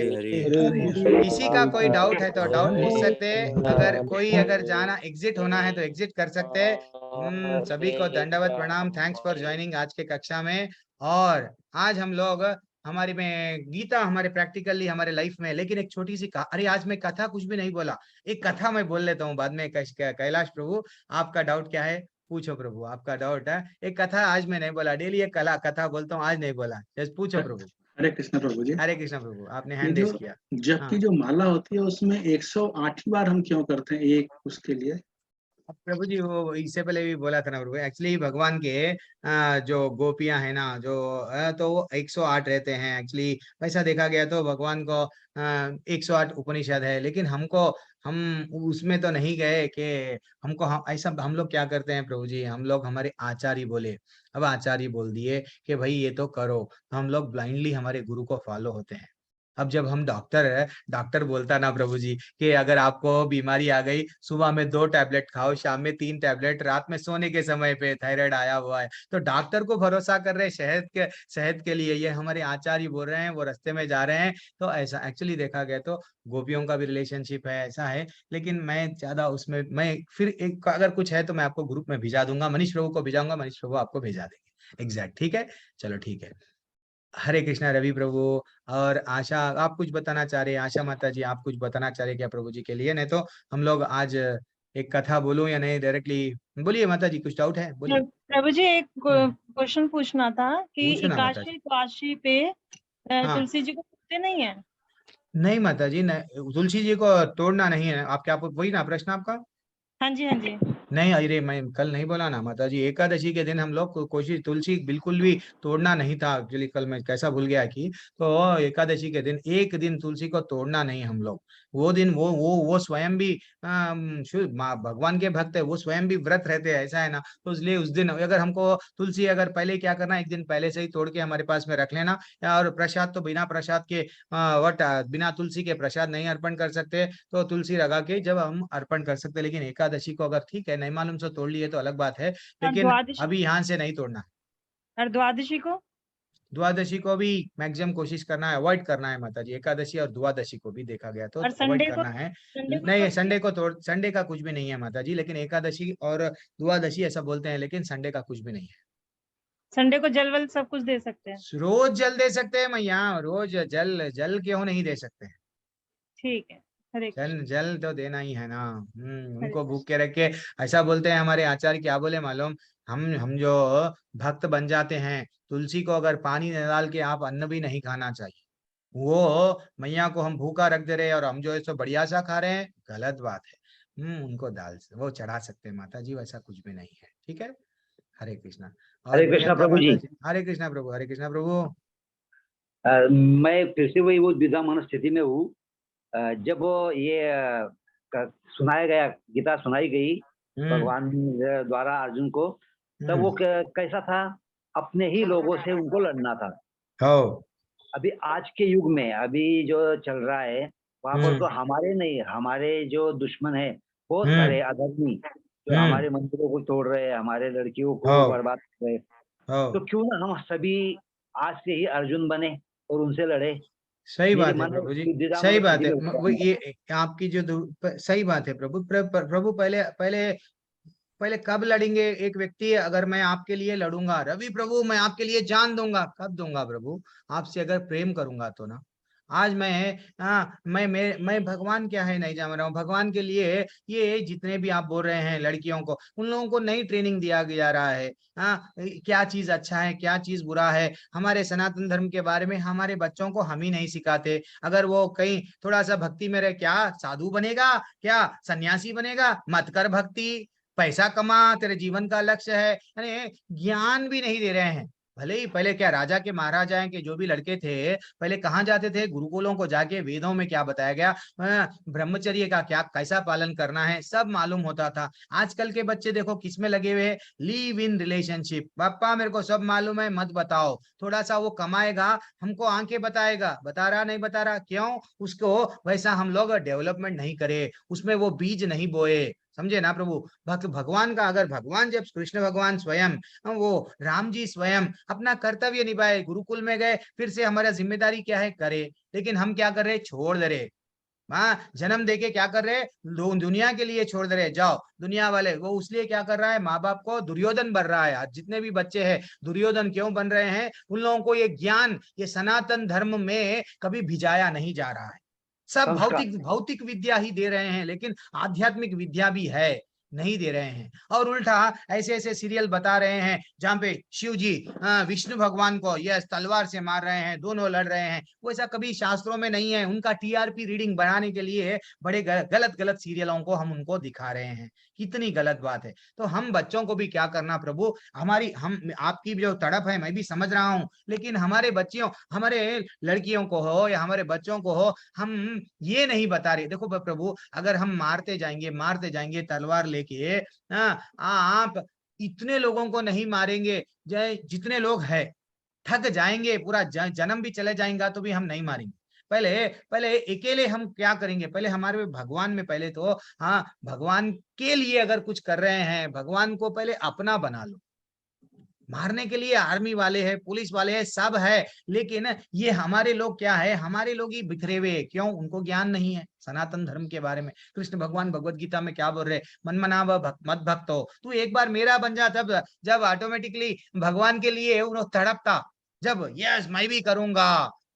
हरे। किसी का कोई डाउट है तो डाउट पूछ सकते हैं, अगर कोई अगर जाना एग्जिट होना है तो एग्जिट कर सकते हैं। सभी को दंडवत प्रणाम, थैंक्स फॉर ज्वाइनिंग आज के कक्षा में। और आज हम लोग हमारी में गीता हमारे प्रैक्टिकली हमारे लाइफ में, लेकिन एक छोटी सी अरे आज मैं कथा कुछ भी नहीं बोला, एक कथा मैं बोल लेता हूँ बाद में। कैलाश प्रभु आपका डाउट क्या है पूछो प्रभु, आपका डाउट है। एक कथा आज मैं नहीं बोला, डेली एक कथा बोलता हूँ, आज नहीं बोला, जस्ट पूछो प्रभु। हरे कृष्ण प्रभु जी। हरे कृष्ण प्रभु, आपने ये हैंड जो रेज किया। जप हाँ। की जो माला होती है उसमें 108 बार हम क्यों करते हैं, एक उसके लिए? अब प्रभु जी वो इससे पहले भी बोला था ना प्रभु, एक्चुअली भगवान के जो गोपियां है ना जो तो वो 108 रहते हैं। एक्चुअली वैसा देखा गया तो भगवान को 108 उपनिषद है, लेकिन हम उसमें तो नहीं गए कि हमको ऐसा हम लोग क्या करते हैं प्रभु जी, हम लोग हमारे आचार्य बोले, अब आचार्य बोल दिए कि भाई ये तो करो, तो हम लोग ब्लाइंडली हमारे गुरु को फॉलो होते हैं। अब जब हम डॉक्टर बोलता ना प्रभु जी कि अगर आपको बीमारी आ गई, सुबह में 2 टैबलेट खाओ, शाम में 3 टैबलेट, रात में सोने के समय पे थायराइड आया हुआ है, तो डॉक्टर को भरोसा कर रहे सेहत के लिए, ये हमारे आचार्य बोल रहे हैं, वो रास्ते में जा रहे हैं। तो ऐसा एक्चुअली देखा गया तो गोपियों का भी रिलेशनशिप है, ऐसा है। लेकिन मैं ज्यादा उसमें मैं फिर एक अगर कुछ है तो मैं आपको ग्रुप में भिजा दूंगा, मनीष प्रभु को भिजाऊंगा, मनीष प्रभु आपको भेजा देंगे एग्जैक्ट, ठीक है। चलो ठीक है। हरे कृष्णा रवि प्रभु। और आशा आप कुछ बताना चाह रहे हैं, आशा माता जी आप कुछ बताना चाह रहे हैं क्या प्रभु जी के लिए? नहीं तो हम लोग आज एक कथा बोलूं या नहीं डायरेक्टली? बोलिए माता जी, कुछ डाउट है बोलिए। प्रभु जी एक क्वेश्चन पूछना था कि पूछना माता जी। एकादशी पे हाँ। तुलसी जी को पूजते नहीं है? नहीं माता जी, नहीं, तुलसी जी को तोड़ना नहीं है। आप क्या वही ना प्रश्न आपका? हाँ जी, हाँ जी। नहीं अरे मैं कल नहीं बोला ना माता जी, एकादशी के दिन हम लोग कोशिश तुलसी बिल्कुल भी तोड़ना नहीं था। एक्चुअली कल मैं कैसा भूल गया कि तो एकादशी के दिन एक दिन तुलसी को तोड़ना नहीं हम लोग। वो दिन वो स्वयं भी भगवान के भक्त है, वो स्वयं भी व्रत रहते हैं, ऐसा है ना। तो इसलिए उस दिन अगर हमको तुलसी अगर पहले क्या करना, एक दिन पहले से ही तोड़ के हमारे पास में रख लेना। और प्रसाद तो बिना प्रसाद के बिना तुलसी के प्रसाद नहीं अर्पण कर सकते, तो तुलसी लगा के जब हम अर्पण कर सकते। लेकिन एकादशी को अगर ठीक है नहीं मालूम से तोड़ लिए तो अलग बात है, लेकिन अभी यहाँ से नहीं तोड़ना। और द्वादशी को? द्वादशी को भी मैक्सिमम कोशिश करना है, अवॉइड करना है माता जी। एकादशी और द्वादशी को भी देखा गया तो अवॉइड करना है। नहीं संडे का कुछ भी नहीं है माता जी, लेकिन एकादशी और द्वादशी ऐसा बोलते हैं, लेकिन संडे का कुछ भी नहीं है। संडे को जल वल सब कुछ दे सकते हैं? रोज जल दे सकते हैं मैया, रोज जल क्यों नहीं दे सकते हैं? ठीक है। हरे कृष्ण। जल तो देना ही है ना। उनको भूख के रख के ऐसा बोलते हैं हमारे आचार्य, क्या बोले मालूम? हम जो भक्त बन जाते हैं, तुलसी को अगर पानी न डाल के आप अन्न भी नहीं खाना चाहिए। वो मैया को हम भूखा रख दे रहे हैं और हम जो है सो बढ़िया सा खा रहे हैं, गलत बात है। उनको दाल से वो चढ़ा सकते हैं माता जी, वैसा कुछ भी नहीं है, ठीक है। हरे कृष्णा। और हरे कृष्णा प्रियंका प्रभु जी। माता जी, हरे कृष्णा प्रभु, हरे कृष्णा प्रभु। मैं फिर से वही वो द्विधामान स्थिति में हूँ। जब ये सुनाया गया, गीता सुनाई गई भगवान द्वारा अर्जुन को, तब वो कैसा था? अपने ही लोगों से उनको लड़ना था। अभी आज के युग में अभी जो चल रहा है वहां पर तो हमारे नहीं, हमारे जो दुश्मन है बहुत सारे अधर्मी जो हमारे मंदिरों को तोड़ रहे हैं, हमारे लड़कियों को बर्बाद कर रहे हैं। तो क्यों ना हम सभी आज से ही अर्जुन बने और उनसे लड़े। सही बात है प्रभु जी, सही बात है। वो ये आपकी जो सही बात है प्रभु। प्रभु पहले कब लड़ेंगे? एक व्यक्ति अगर मैं आपके लिए लड़ूंगा, रवि प्रभु मैं आपके लिए जान दूंगा, कब दूंगा प्रभु? आपसे अगर प्रेम करूंगा तो ना। आज मैं भगवान क्या है नहीं जान रहा हूँ। भगवान के लिए ये जितने भी आप बोल रहे हैं लड़कियों को, उन लोगों को नई ट्रेनिंग दिया जा रहा है। क्या चीज अच्छा है, क्या चीज बुरा है, हमारे सनातन धर्म के बारे में हमारे बच्चों को हम ही नहीं सिखाते। अगर वो कहीं थोड़ा सा भक्ति में रहे, क्या साधु बनेगा, क्या सन्यासी बनेगा? मत कर भक्ति, पैसा कमा, तेरे जीवन का लक्ष्य है। अरे ज्ञान भी नहीं दे रहे हैं। भले ही पहले क्या राजा के महाराजा के जो भी लड़के थे पहले कहाँ जाते थे, गुरुकुलों को जाके वेदों में क्या बताया गया, ब्रह्मचर्य का क्या कैसा पालन करना है सब मालूम होता था। आजकल के बच्चे देखो किसमें लगे हुए, लिव इन रिलेशनशिप। पापा मेरे को सब मालूम है मत बताओ, थोड़ा सा वो कमाएगा हमको आंखें बताएगा, बता रहा नहीं बता रहा, क्यों उसको वैसा हम लोग डेवलपमेंट नहीं करे, उसमें वो बीज नहीं बोए, समझे ना प्रभु। भगवान का अगर भगवान जब कृष्ण भगवान स्वयं, वो राम जी स्वयं अपना कर्तव्य निभाए, गुरुकुल में गए, फिर से हमारा जिम्मेदारी क्या है करे, लेकिन हम क्या कर रहे, छोड़ दे रहे। हाँ, जन्म देके क्या कर रहे, दुनिया के लिए छोड़ दे रहे, जाओ दुनिया वाले। वो उसलिए क्या कर रहा है, माँ बाप को दुर्योधन बन रहा है। आज जितने भी बच्चे हैं दुर्योधन क्यों बन रहे हैं, उन लोगों को ये ज्ञान, ये सनातन धर्म में कभी भिजाया नहीं जा रहा है। सब भौतिक भौतिक विद्या ही दे रहे हैं, लेकिन आध्यात्मिक विद्या भी है नहीं दे रहे हैं। और उल्टा ऐसे ऐसे सीरियल बता रहे हैं जहाँ पे शिव जी विष्णु भगवान को यस तलवार से मार रहे हैं, दोनों लड़ रहे हैं, वैसा कभी शास्त्रों में नहीं है। उनका टीआरपी रीडिंग बढ़ाने के लिए बड़े गलत गलत सीरियलों को हम उनको दिखा रहे हैं, कितनी गलत बात है। तो हम बच्चों को भी क्या करना प्रभु, हमारी हम आपकी जो तड़प है मैं भी समझ रहा हूँ, लेकिन हमारे बच्चियों, हमारे लड़कियों को हो या हमारे बच्चों को हो, हम ये नहीं बता रहे। देखो प्रभु, अगर हम मारते जाएंगे तलवार लेके, आप इतने लोगों को नहीं मारेंगे जितने लोग हैं, थक जाएंगे, पूरा जन्म भी चले जाएगा तो भी हम नहीं मारेंगे। पहले अकेले हम क्या करेंगे, पहले हमारे भगवान में, पहले तो हाँ भगवान के लिए अगर कुछ कर रहे हैं, भगवान को पहले अपना बना लो। मारने के लिए आर्मी वाले हैं, पुलिस वाले हैं, सब है, लेकिन ये हमारे लोग क्या है, हमारे लोग ही बिखरे हुए, क्यों, उनको ज्ञान नहीं है सनातन धर्म के बारे में। कृष्ण भगवान भगवत गीता में क्या बोल रहे, मन मना मत भक्त हो, तू एक बार मेरा बन जा, तब जब ऑटोमेटिकली भगवान के लिए उन्होंने तड़पता, जब यस मैं भी करूंगा,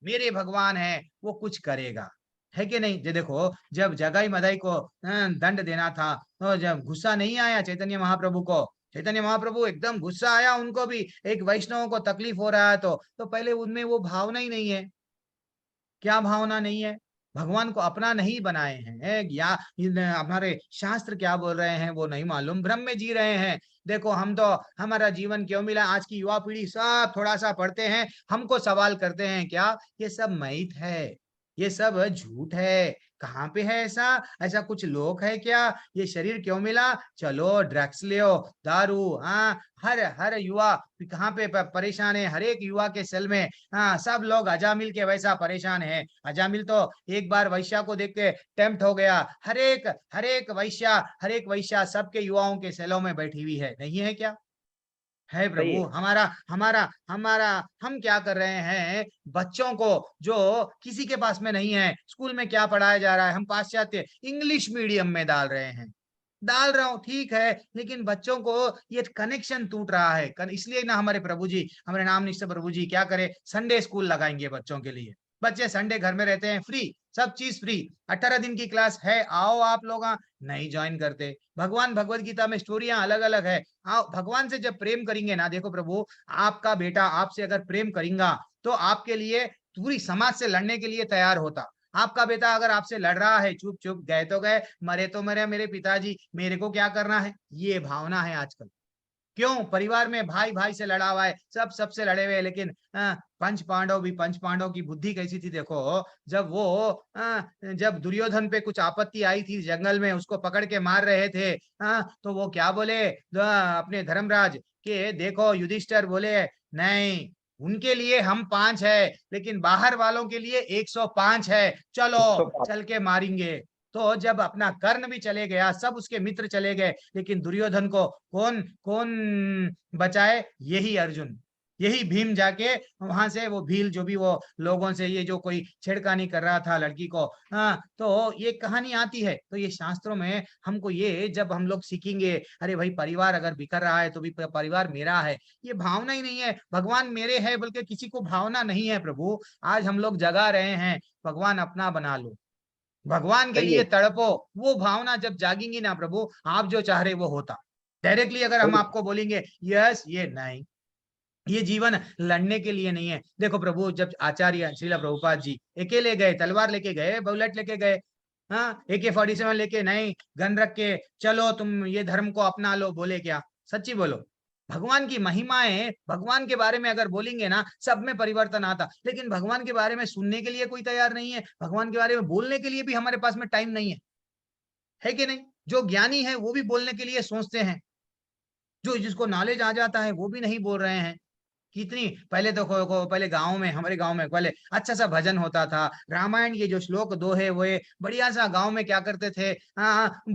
मेरे भगवान है, वो कुछ करेगा, है कि नहीं। जो देखो जब जगाई मदाई को दंड देना था, तो जब गुस्सा नहीं आया चैतन्य महाप्रभु को, चैतन्य महाप्रभु एकदम गुस्सा आया उनको भी, एक वैष्णव को तकलीफ हो रहा है तो पहले उनमें वो भावना ही नहीं है। क्या भावना नहीं है, भगवान को अपना नहीं बनाए हैं, या हमारे शास्त्र क्या बोल रहे हैं वो नहीं मालूम, भ्रम में जी रहे हैं। देखो हम तो, हमारा जीवन क्यों मिला, आज की युवा पीढ़ी सब थोड़ा सा पढ़ते हैं, हमको सवाल करते हैं क्या, ये सब मैथ है, ये सब झूठ है, कहाँ पे है ऐसा, ऐसा कुछ लोग है क्या, ये शरीर क्यों मिला, चलो ड्रग्स ले, दारू, हाँ हर युवा कहाँ पे परेशान है, हर एक युवा के सेल में हाँ सब लोग अजामिल के वैसा परेशान है। अजामिल तो एक बार वैश्या को देख के टेम्प्ट हो गया, हर एक वैश्या सबके युवाओं के सेलों में बैठी हुई है, नहीं है क्या, है प्रभु। हमारा हम क्या कर रहे हैं, बच्चों को जो किसी के पास में नहीं है, स्कूल में क्या पढ़ाया जा रहा है, हम पाश्चात्य इंग्लिश मीडियम में डाल रहा हूँ, ठीक है, लेकिन बच्चों को ये कनेक्शन टूट रहा है। इसलिए ना हमारे प्रभु जी, हमारे नाम निश्चय प्रभु जी क्या करे, संडे स्कूल लगाएंगे बच्चों के लिए। बच्चे संडे घर में रहते हैं, फ्री, सब चीज फ्री, 18 दिन की क्लास है, आओ आप लोग, नहीं ज्वाइन करते। भगवान भगवत गीता में स्टोरियां अलग अलग है। आओ भगवान से जब प्रेम करेंगे ना, देखो प्रभु, आपका बेटा आपसे अगर प्रेम करेगा तो आपके लिए पूरी समाज से लड़ने के लिए तैयार होता। आपका बेटा अगर आपसे लड़ रहा है, चुप चुप, गए तो गए, मरे तो मरे, मेरे पिताजी, मेरे को क्या करना है, ये भावना है आजकल। क्यों, परिवार में भाई भाई से लड़ा हुआ है, सब सबसे लड़े हुए, लेकिन पंच पांडव की बुद्धि कैसी थी देखो, जब दुर्योधन पे कुछ आपत्ति आई थी जंगल में, उसको पकड़ के मार रहे थे, तो वो क्या बोले अपने धर्मराज के, देखो युधिष्ठिर बोले नहीं, उनके लिए हम 5 है, लेकिन बाहर वालों के लिए 105 है, चलो चल के मारेंगे। तो जब अपना कर्ण भी चले गया, सब उसके मित्र चले गए, लेकिन दुर्योधन को कौन बचाए, यही अर्जुन, यही भीम जाके वहां से, वो भील जो भी वो लोगों से ये जो कोई छेड़खानी कर रहा था लड़की को, तो ये कहानी आती है। तो ये शास्त्रों में हमको ये, जब हम लोग सीखेंगे, अरे भाई परिवार अगर बिखर रहा है तो भी परिवार मेरा है, ये भावना ही नहीं है, भगवान मेरे है बल्कि किसी को भावना नहीं है। प्रभु आज हम लोग जगा रहे हैं, भगवान अपना बना लो, भगवान के लिए तड़पो, वो भावना जब जागेंगी ना प्रभु, आप जो चाह रहे वो होता। डायरेक्टली अगर हम आपको बोलेंगे यस, ये नहीं, ये जीवन लड़ने के लिए नहीं है। देखो प्रभु, जब आचार्य श्रीला प्रभुपाद जी अकेले गए, तलवार लेके गए, बुलेट लेके गए, हाँ AK-47 लेके नहीं, गन रख के, चलो तुम ये धर्म को अपना लो, बोले क्या, सच्ची बोलो, भगवान की महिमाएं, भगवान के बारे में अगर बोलेंगे ना, सब में परिवर्तन आता। लेकिन भगवान के बारे में सुनने के लिए कोई तैयार नहीं है, भगवान के बारे में बोलने के लिए भी हमारे पास में टाइम नहीं है कि नहीं? जो ज्ञानी है वो भी बोलने के लिए सोचते हैं, जो जिसको नॉलेज आ जाता है वो भी नहीं बोल रहे हैं। कितनी पहले तो पहले गांव में, हमारे गांव में पहले अच्छा सा भजन होता था, रामायण के जो श्लोक दोहे वो बढ़िया सा गांव में क्या करते थे,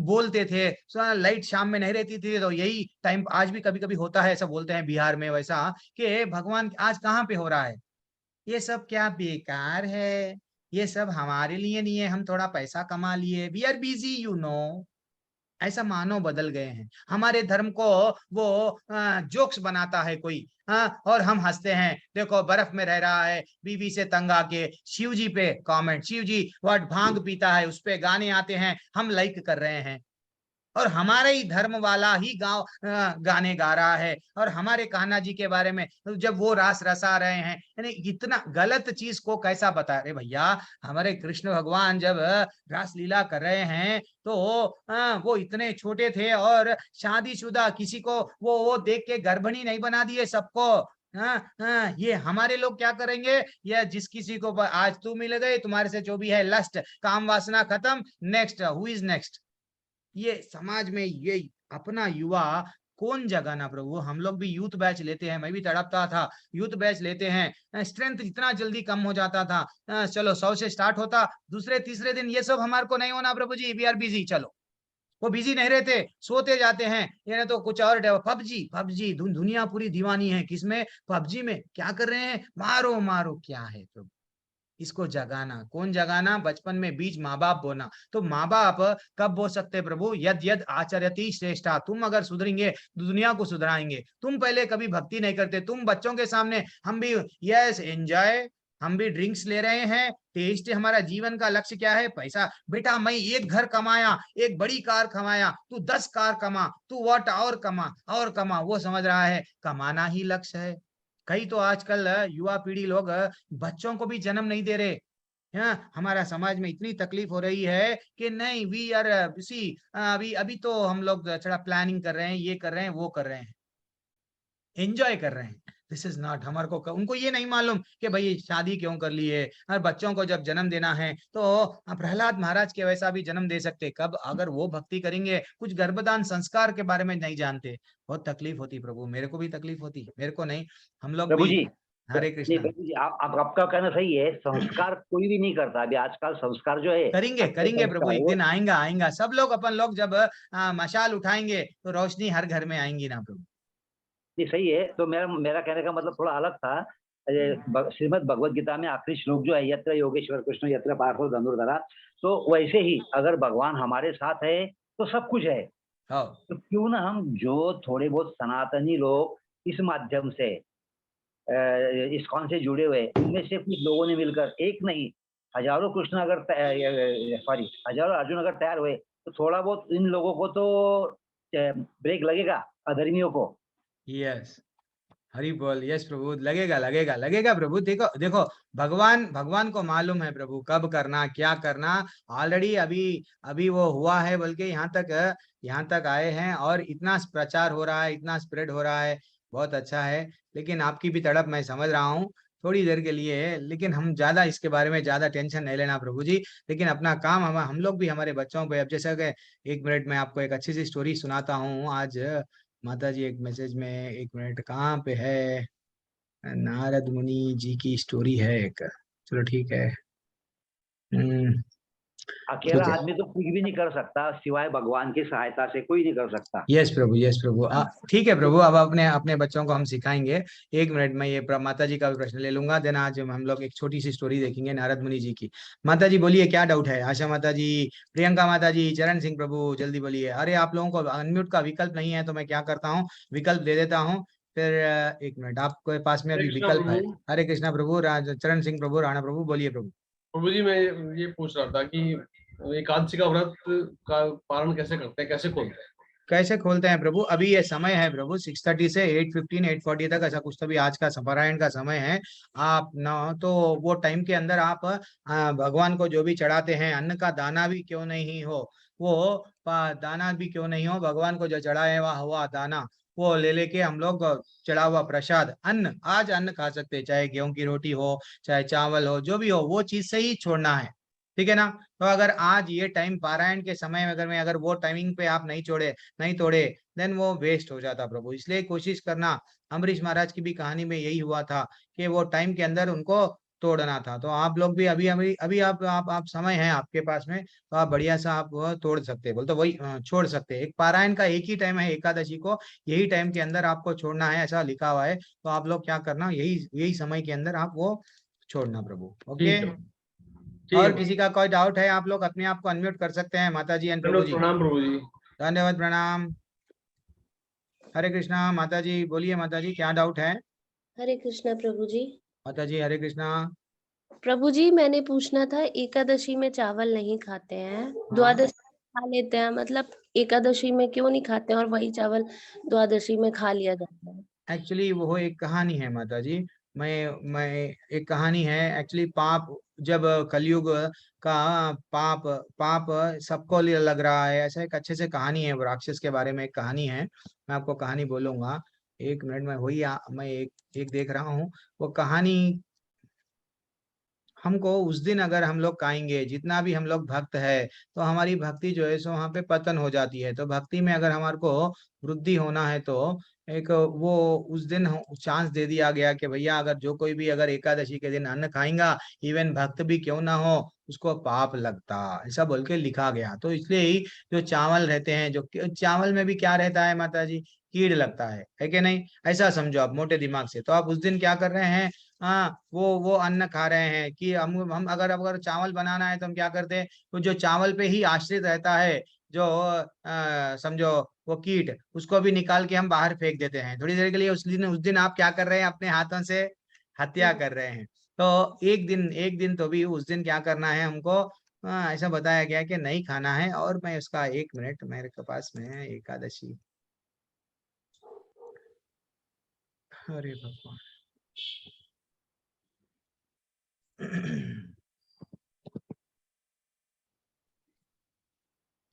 बोलते थे। लाइट शाम में नहीं रहती थी तो यही टाइम, आज भी कभी कभी होता है, ऐसा बोलते हैं बिहार में वैसा, कि भगवान आज कहाँ पे हो रहा है, ये सब क्या बेकार है, ये सब हमारे लिए नहीं है, हम थोड़ा पैसा कमा लिए, we are busy you know. ऐसा मानव बदल गए हैं। हमारे धर्म को वो जोक्स बनाता है कोई, और हम हंसते हैं। देखो बर्फ में रह रहा है, बीवी से तंग आके शिव जी पे कमेंट, शिव जी व्हाट भांग पीता है, उस पे गाने आते हैं, हम लाइक कर रहे हैं। और हमारे ही धर्म वाला ही गाने गा रहा है, और हमारे कान्हा जी के बारे में जब वो रास रसा रहे हैं, यानी इतना गलत चीज को कैसा बता रहे भैया। हमारे कृष्ण भगवान जब रास लीला कर रहे हैं तो वो इतने छोटे थे, और शादीशुदा किसी को वो देख के गर्भिणी नहीं बना दिए सबको। ये हमारे लोग क्या करेंगे, या जिस किसी को आज तू मिल गए, तुम्हारे से जो भी है लस्ट काम वासना खत्म, नेक्स्ट हु इज नेक्स्ट। ये समाज में ये अपना युवा कौन जगाना प्रभु। हम लोग भी यूथ बैच लेते हैं, मैं भी तड़पता था, यूथ बैच लेते हैं, स्ट्रेंथ इतना जल्दी कम हो जाता था। चलो 100 से स्टार्ट होता, दूसरे तीसरे दिन ये सब हमारे को नहीं होना प्रभु जी, वी आर बिजी। चलो वो बिजी नहीं रहते, सोते जाते हैं, ये तो कुछ और। पबजी पबजी दुनिया पूरी दीवानी है किसमें, पबजी में। क्या कर रहे हैं, मारो मारो, क्या है प्रभु। इसको जगाना, कौन जगाना, बचपन में बीज माँ बाप बोना। तो माँ बाप कब बोल सकते प्रभु, यद यद आचर्यति श्रेष्ठा। तुम अगर सुधरेंगे दुनिया को सुधराएंगे। तुम पहले कभी भक्ति नहीं करते, तुम बच्चों के सामने, हम भी यस एंजॉय, हम भी ड्रिंक्स ले रहे हैं, टेस्ट, हमारा जीवन का लक्ष्य क्या है, पैसा। बेटा मैं एक घर कमाया, एक बड़ी कार कमाया, तू 10 कार कमा, तू व्हाट और कमा और कमा। वो समझ रहा है कमाना ही लक्ष्य है। कई तो आजकल युवा पीढ़ी लोग बच्चों को भी जन्म नहीं दे रहे। हमारा समाज में इतनी तकलीफ हो रही है कि नहीं, वी आर बिजी, अभी अभी तो हम लोग थोड़ा प्लानिंग कर रहे हैं, ये कर रहे हैं, वो कर रहे हैं, एंजॉय कर रहे हैं। दिस इज नॉट हमारे को। उनको ये नहीं मालूम कि भाई शादी क्यों कर ली है, और बच्चों को जब जन्म देना है तो प्रहलाद महाराज के वैसा भी जन्म दे सकते कब, अगर वो भक्ति करेंगे। कुछ गर्भदान संस्कार के बारे में नहीं जानते, बहुत तकलीफ होती प्रभु। मेरे को भी तकलीफ होती, मेरे को नहीं, हम लोग प्रभु भी। जी, हरे कृष्णा। प्रभु जी, आपका कहना सही है, संस्कार कोई भी नहीं करता अभी आजकल। संस्कार जो है करेंगे करेंगे प्रभु, एक दिन आएगा आएगा सब लोग, अपन लोग जब मशाल उठाएंगे तो रोशनी हर घर में आएंगी ना प्रभु। ये सही है। तो मेरा कहने का मतलब थोड़ा अलग था। श्रीमद् भगवत गीता में आखिरी श्लोक जो है, यत्र योगेश्वर कृष्ण यत्र पार्थो धनुर्धरा, तो वैसे ही अगर भगवान हमारे साथ है तो सब कुछ है। तो क्यों ना हम जो थोड़े बहुत सनातनी लोग इस माध्यम से इस्कॉन से जुड़े हुए, उनमें से कुछ लोगों ने मिलकर, एक नहीं हजारों कृष्ण अगर हजारों अर्जुन अगर तैयार हुए, तो थोड़ा बहुत इन लोगों को तो ब्रेक लगेगा, अधर्मियों को। यस हरि बोल, यस प्रभु, लगेगा लगेगा लगेगा प्रभु। देखो देखो, भगवान को मालूम है प्रभु कब करना, क्या करना। ऑलरेडी अभी वो हुआ है, बल्कि यहाँ तक आए हैं, और इतना प्रचार हो रहा है, इतना स्प्रेड हो रहा है, बहुत अच्छा है। लेकिन आपकी भी तड़प मैं समझ रहा हूँ, थोड़ी देर के लिए। लेकिन हम ज्यादा इसके बारे में ज्यादा टेंशन नहीं लेना प्रभु जी। लेकिन अपना काम हम लोग भी हमारे बच्चों पे, अब जैसे कि 1 मिनट में आपको एक अच्छी सी स्टोरी सुनाता हूँ। आज माता जी एक मैसेज में, 1 मिनट कहाँ पे है, नारद मुनि जी की स्टोरी है एक। चलो ठीक है। अकेला आदमी तो कुछ भी नहीं कर सकता, सिवाय भगवान की सहायता से कोई नहीं कर सकता। यस प्रभु, यस प्रभु। ठीक है प्रभु, अब अपने बच्चों को हम सिखाएंगे। 1 मिनट में ये माता जी का भी प्रश्न ले लूंगा। देन आज हम लोग एक छोटी सी स्टोरी देखेंगे नारद मुनि जी की। माता जी बोलिए, क्या डाउट है? आशा माता जी, प्रियंका माता जी, चरण सिंह प्रभु, जल्दी बोलिए। अरे आप लोगों को अनम्यूट का विकल्प नहीं है, तो मैं क्या करता हूँ, विकल्प दे देता हूँ। फिर 1 मिनट, आपके पास में अभी विकल्प है। हरे कृष्णा प्रभु, चरण सिंह प्रभु, राणा प्रभु, बोलिए प्रभु। प्रभु जी मैं ये पूछ रहा था कि एकादशी का व्रत का पालन कैसे करते हैं, कैसे खोलते हैं? कैसे खोलते हैं प्रभु? अभी ये समय है प्रभु 6:30 से 8:15 8:40 तक, ऐसा कुछ तो भी आज का पारायण का समय है। आप न तो वो टाइम के अंदर आप भगवान को जो भी चढ़ाते हैं, अन्न का दाना भी क्यों नहीं हो, वो दाना भी क्यों नहीं हो, भगवान को जो चढ़ाए हुआ दाना वो ले लेके हम लोग चढ़ा हुआ प्रसाद अन्न, आज अन्न खा सकते हैं, चाहे गेहूं की रोटी हो, चाहे चावल हो, जो भी हो वो चीज से ही छोड़ना है, ठीक है ना। तो अगर आज ये टाइम पारायण के समय में अगर वो टाइमिंग पे आप नहीं तोड़े देन वो वेस्ट हो जाता प्रभु। इसलिए कोशिश करना, अम्बरीश महाराज की भी कहानी में यही हुआ था कि वो टाइम के अंदर उनको तोड़ना था। तो आप लोग भी अभी अभी अभी आप समय है आपके पास में, तो आप बढ़िया सा आप वो तोड़ सकते हैं, बोल तो वही छोड़ सकते हैं। एक पारायण का एक ही टाइम है एकादशी को, यही टाइम के अंदर आपको छोड़ना है, ऐसा लिखा हुआ है। तो आप लोग क्या करना, यही समय के अंदर आप वो छोड़ना प्रभु। ओके, ठीक और है। किसी का कोई डाउट है, आप लोग अपने आप को अनम्यूट कर सकते हैं। माता जी एंड प्रभु जी, प्रणाम प्रभु जी। धन्यवाद, प्रणाम। हरे कृष्णा। माता जी बोलिए, माता जी क्या डाउट है? हरे कृष्णा प्रभु जी। माता जी हरे कृष्णा। प्रभु जी मैंने पूछना था, एकादशी में चावल नहीं खाते हैं, द्वादशी खा लेते हैं, मतलब एकादशी में क्यों नहीं खाते हैं और वही चावल द्वादशी में खा लिया जाता है? एक्चुअली वो एक कहानी है माता जी, मैं एक कहानी है एक्चुअली। पाप जब कलयुग का पाप पाप सबको लग रहा है, ऐसा एक अच्छे से कहानी है, वो राक्षस के बारे में एक कहानी है। मैं आपको कहानी बोलूंगा, एक मिनट में वही मैं एक देख रहा हूँ वो कहानी। हमको उस दिन अगर हम लोग खाएंगे, जितना भी हम लोग भक्त है, तो हमारी भक्ति जो है सो वहां पे पतन हो जाती है। तो भक्ति में अगर हमारे को वृद्धि होना है तो एक वो उस दिन चांस दे दिया गया कि भैया अगर जो कोई भी अगर एकादशी के दिन अन्न खाएगा, इवन भक्त भी क्यों ना हो, उसको पाप लगता, ऐसा बोल के लिखा गया। तो इसलिए ही जो चावल रहते हैं, जो चावल में भी क्या रहता है माता जी, कीड़ लगता है कि नहीं, ऐसा समझो आप मोटे दिमाग से। तो आप उस दिन क्या कर रहे हैं, हाँ वो अन्न खा रहे हैं कि हम अगर चावल बनाना है तो हम क्या करते हैं, तो जो चावल पे ही आश्रित रहता है, जो समझो वो कीट, उसको भी निकाल के हम बाहर फेंक देते हैं थोड़ी देर के लिए। उस दिन आप क्या कर रहे हैं, अपने हाथों से हत्या कर रहे हैं। तो एक दिन तो भी उस दिन क्या करना है हमको, ऐसा बताया गया कि नहीं खाना है। और मैं उसका 1 मिनट मेरे के पास में है, एकादशी, अरे भगवान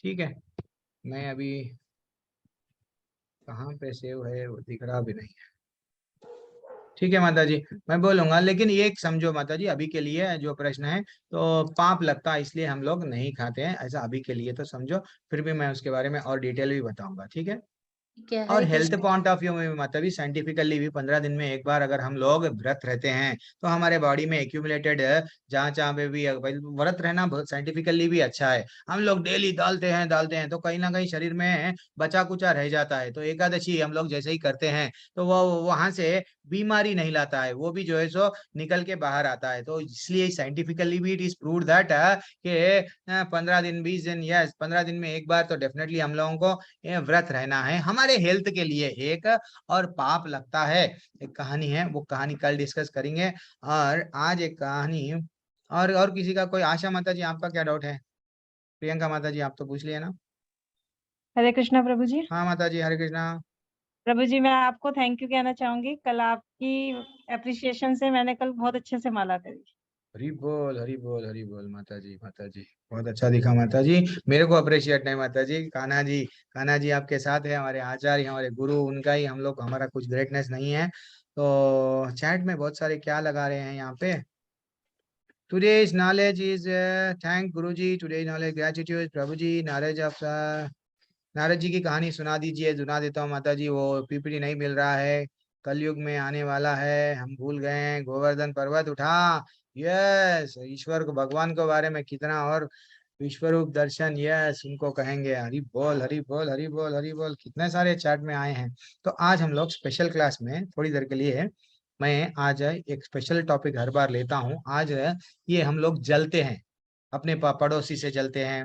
ठीक है, मैं अभी कहाँ पे सेव है वो दिख रहा भी नहीं है। ठीक है माता जी, मैं बोलूंगा, लेकिन ये समझो माता जी, अभी के लिए जो प्रश्न है, तो पाप लगता है इसलिए हम लोग नहीं खाते हैं, ऐसा अभी के लिए तो समझो। फिर भी मैं उसके बारे में और डिटेल भी बताऊंगा, ठीक है। ठीक है, और हरे हेल्थ कृष्ण। पॉइंट ऑफ व्यू में भी मतलब साइंटिफिकली भी 15 दिन में एक बार अगर हम लोग व्रत रहते हैं, तो हमारे बॉडी में एक्यूमुलेटेड जहाँ जहाँ पे भी व्रत रहना साइंटिफिकली भी अच्छा है। हम लोग डेली डालते हैं तो कहीं ना कहीं शरीर में बचा कुचा रह जाता है। तो एकादशी हम लोग जैसे ही करते हैं तो वो वहां से बीमारी नहीं लाता है, वो भी जो है सो निकल के बाहर आता है। तो इसलिए साइंटिफिकली भी इट इज प्रूव्ड दैट कि 15 दिन 20 दिन, यस 15 दिन में एक बार तो डेफिनेटली हम लोगों को ये व्रत रहना है, हमारे हेल्थ के लिए एक। और पाप लगता है, एक कहानी है, वो कहानी कल डिस्कस करेंगे। और आज एक कहानी, और किसी का कोई, आशा माता जी आपका क्या डाउट है? प्रियंका माता जी आप तो पूछ लिए ना। हरे कृष्णा प्रभु जी। हाँ माता जी हरे कृष्णा। प्रभु जी मैं आपको थैंक यू कहना चाहूंगी, कल आपकी अप्रिसिएशन से मैंने कल बहुत अच्छे से माला करी। हरी बोल हरी बोल हरी बोल। माता जी बहुत अच्छा दिखा माता जी, मेरे को अप्रिशिएट नहीं माता जी, कान्हा जी आपके साथ है, हमारे आचार्य हमारे गुरु, उनका ही हम लोग, हमारा कुछ ग्रेटनेस नहीं है। तो चैट में बहुत सारे क्या लगा रहे हैं यहाँ पे, today's knowledge is thank Guruji, today's knowledge gratitude Prabhu ji, Narad of Narad ji की कहानी सुना दीजिए। सुना देता हूँ माता जी, वो पीपीटी नहीं मिल रहा है, कलयुग में आने वाला है, हम भूल गए हैं। गोवर्धन पर्वत उठा, यस ईश्वर को, भगवान के बारे में कितना, और विश्वरूप दर्शन, यस उनको कहेंगे। हरि बोल हरि बोल हरि बोल हरि बोल। कितने सारे चैट में आए हैं। तो आज हम लोग स्पेशल क्लास में थोड़ी देर के लिए, मैं आज एक स्पेशल टॉपिक हर बार लेता हूँ। आज ये हम लोग जलते हैं, अपने पड़ोसी से जलते हैं,